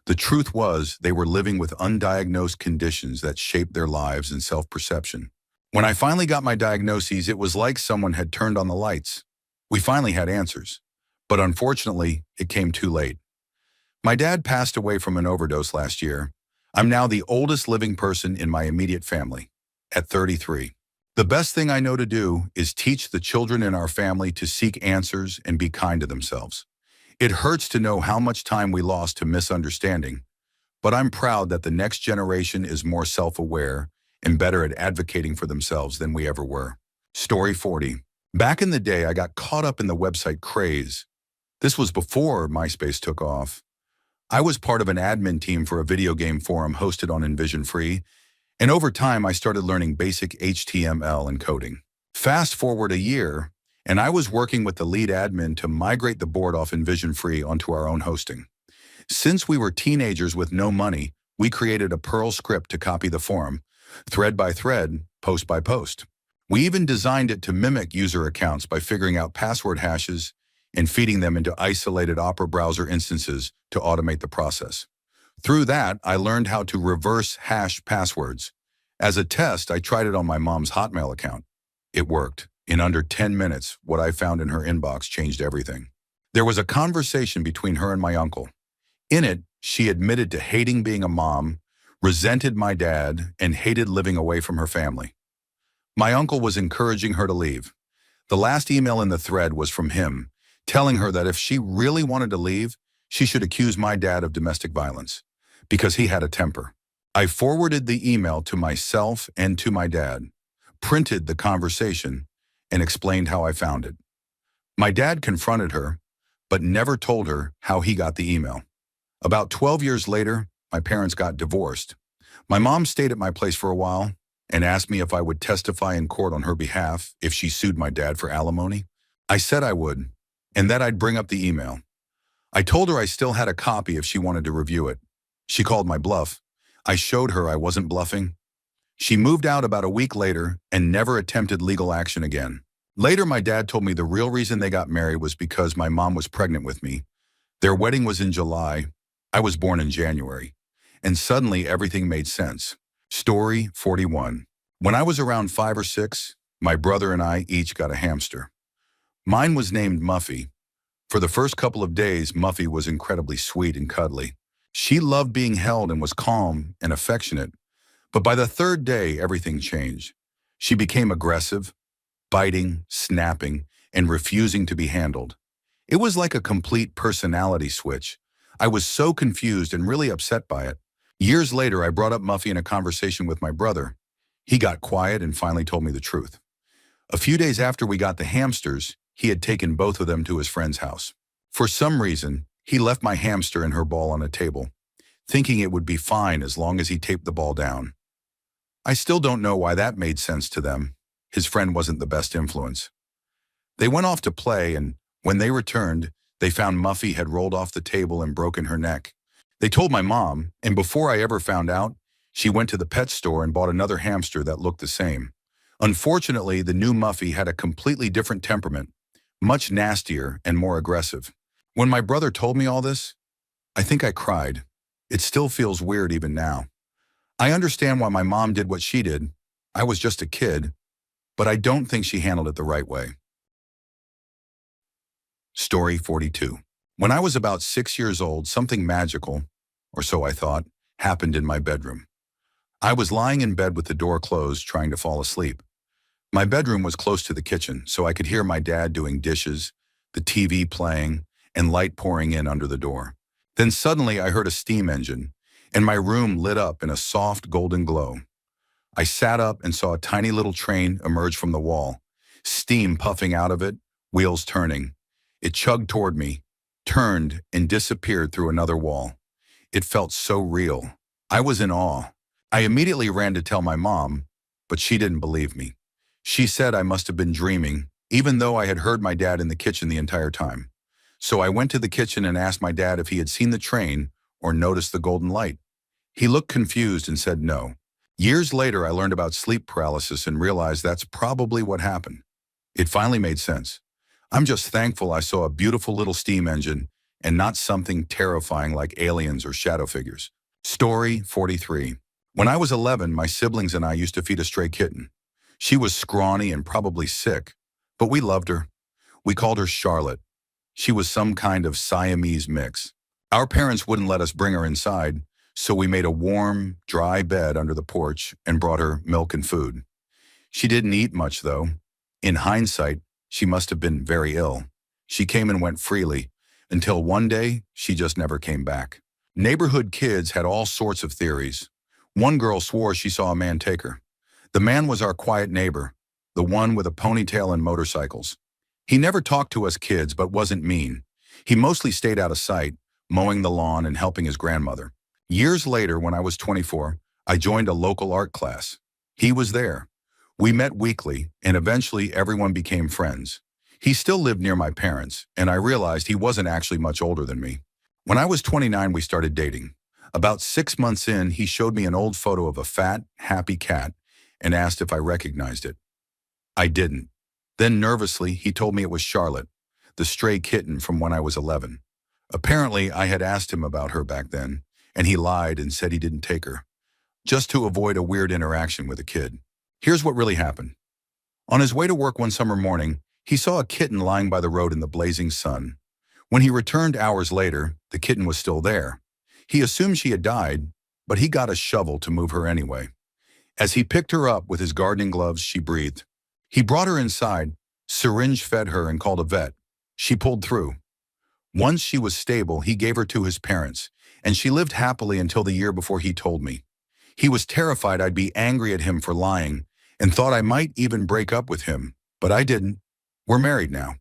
[SPEAKER 1] The truth was, they were living with undiagnosed conditions that shaped their lives and self-perception. When I finally got my diagnoses, it was like someone had turned on the lights. We finally had answers. But unfortunately, it came too late. My dad passed away from an overdose last year. I'm now the oldest living person in my immediate family, at 33. The best thing I know to do is teach the children in our family to seek answers and be kind to themselves. It hurts to know how much time we lost to misunderstanding, but I'm proud that the next generation is more self-aware and better at advocating for themselves than we ever were. Story 40. Back in the day, I got caught up in the website craze. This was before MySpace took off. I was part of an admin team for a video game forum hosted on InVision-Free, and over time I started learning basic HTML and coding. Fast forward a year, and I was working with the lead admin to migrate the board off InVision-Free onto our own hosting. Since we were teenagers with no money, we created a Perl script to copy the forum, thread by thread, post by post. We even designed it to mimic user accounts by figuring out password hashes and feeding them into isolated Opera browser instances to automate the process. Through that, I learned how to reverse hash passwords. As a test, I tried it on my mom's Hotmail account. It worked. In under 10 minutes, what I found in her inbox changed everything. There was a conversation between her and my uncle. In it, she admitted to hating being a mom, resented my dad, and hated living away from her family. My uncle was encouraging her to leave. The last email in the thread was from him, telling her that if she really wanted to leave, she should accuse my dad of domestic violence, because he had a temper. I forwarded the email to myself and to my dad, printed the conversation, and explained how I found it. My dad confronted her, but never told her how he got the email. About 12 years later, my parents got divorced. My mom stayed at my place for a while and asked me if I would testify in court on her behalf if she sued my dad for alimony. I said I would, and that I'd bring up the email. I told her I still had a copy if she wanted to review it. She called my bluff. I showed her I wasn't bluffing. She moved out about a week later and never attempted legal action again. Later, my dad told me the real reason they got married was because my mom was pregnant with me. Their wedding was in July. I was born in January. And suddenly everything made sense. Story 41. When I was around 5 or 6, my brother and I each got a hamster. Mine was named Muffy. For the first couple of days, Muffy was incredibly sweet and cuddly. She loved being held and was calm and affectionate. But by the third day, everything changed. She became aggressive, biting, snapping, and refusing to be handled. It was like a complete personality switch. I was so confused and really upset by it. Years later, I brought up Muffy in a conversation with my brother. He got quiet and finally told me the truth. A few days after we got the hamsters, he had taken both of them to his friend's house. For some reason, he left my hamster and her ball on a table, thinking it would be fine as long as he taped the ball down. I still don't know why that made sense to them. His friend wasn't the best influence. They went off to play, and when they returned, they found Muffy had rolled off the table and broken her neck. They told my mom, and before I ever found out, she went to the pet store and bought another hamster that looked the same. Unfortunately, the new Muffy had a completely different temperament, much nastier and more aggressive. When my brother told me all this, I think I cried. It still feels weird even now. I understand why my mom did what she did. I was just a kid, but I don't think she handled it the right way. Story 42. When I was about 6 years old, something magical, or so I thought, happened in my bedroom. I was lying in bed with the door closed, trying to fall asleep. My bedroom was close to the kitchen, so I could hear my dad doing dishes, the TV playing, and light pouring in under the door. Then suddenly I heard a steam engine, and my room lit up in a soft golden glow. I sat up and saw a tiny little train emerge from the wall, steam puffing out of it, wheels turning. It chugged toward me, turned, and disappeared through another wall. It felt so real. I was in awe. I immediately ran to tell my mom, but she didn't believe me. She said I must have been dreaming, even though I had heard my dad in the kitchen the entire time. So I went to the kitchen and asked my dad if he had seen the train or noticed the golden light. He looked confused and said no. Years later, I learned about sleep paralysis and realized that's probably what happened. It finally made sense. I'm just thankful I saw a beautiful little steam engine and not something terrifying like aliens or shadow figures. Story 43. When I was 11, my siblings and I used to feed a stray kitten. She was scrawny and probably sick, but we loved her. We called her Charlotte. She was some kind of Siamese mix. Our parents wouldn't let us bring her inside, so we made a warm, dry bed under the porch and brought her milk and food. She didn't eat much, though. In hindsight, she must have been very ill. She came and went freely, until one day, she just never came back. Neighborhood kids had all sorts of theories. One girl swore she saw a man take her. The man was our quiet neighbor, the one with a ponytail and motorcycles. He never talked to us kids, but wasn't mean. He mostly stayed out of sight, mowing the lawn and helping his grandmother. Years later, when I was 24, I joined a local art class. He was there. We met weekly, and eventually everyone became friends. He still lived near my parents, and I realized he wasn't actually much older than me. When I was 29, we started dating. About 6 months in, he showed me an old photo of a fat, happy cat and asked if I recognized it. I didn't. Then nervously, he told me it was Charlotte, the stray kitten from when I was 11. Apparently, I had asked him about her back then, and he lied and said he didn't take her, just to avoid a weird interaction with a kid. Here's what really happened. On his way to work one summer morning, he saw a kitten lying by the road in the blazing sun. When he returned hours later, the kitten was still there. He assumed she had died, but he got a shovel to move her anyway. As he picked her up with his gardening gloves, she breathed. He brought her inside, syringe-fed her, and called a vet. She pulled through. Once she was stable, he gave her to his parents, and she lived happily until the year before he told me. He was terrified I'd be angry at him for lying and thought I might even break up with him, but I didn't. We're married now.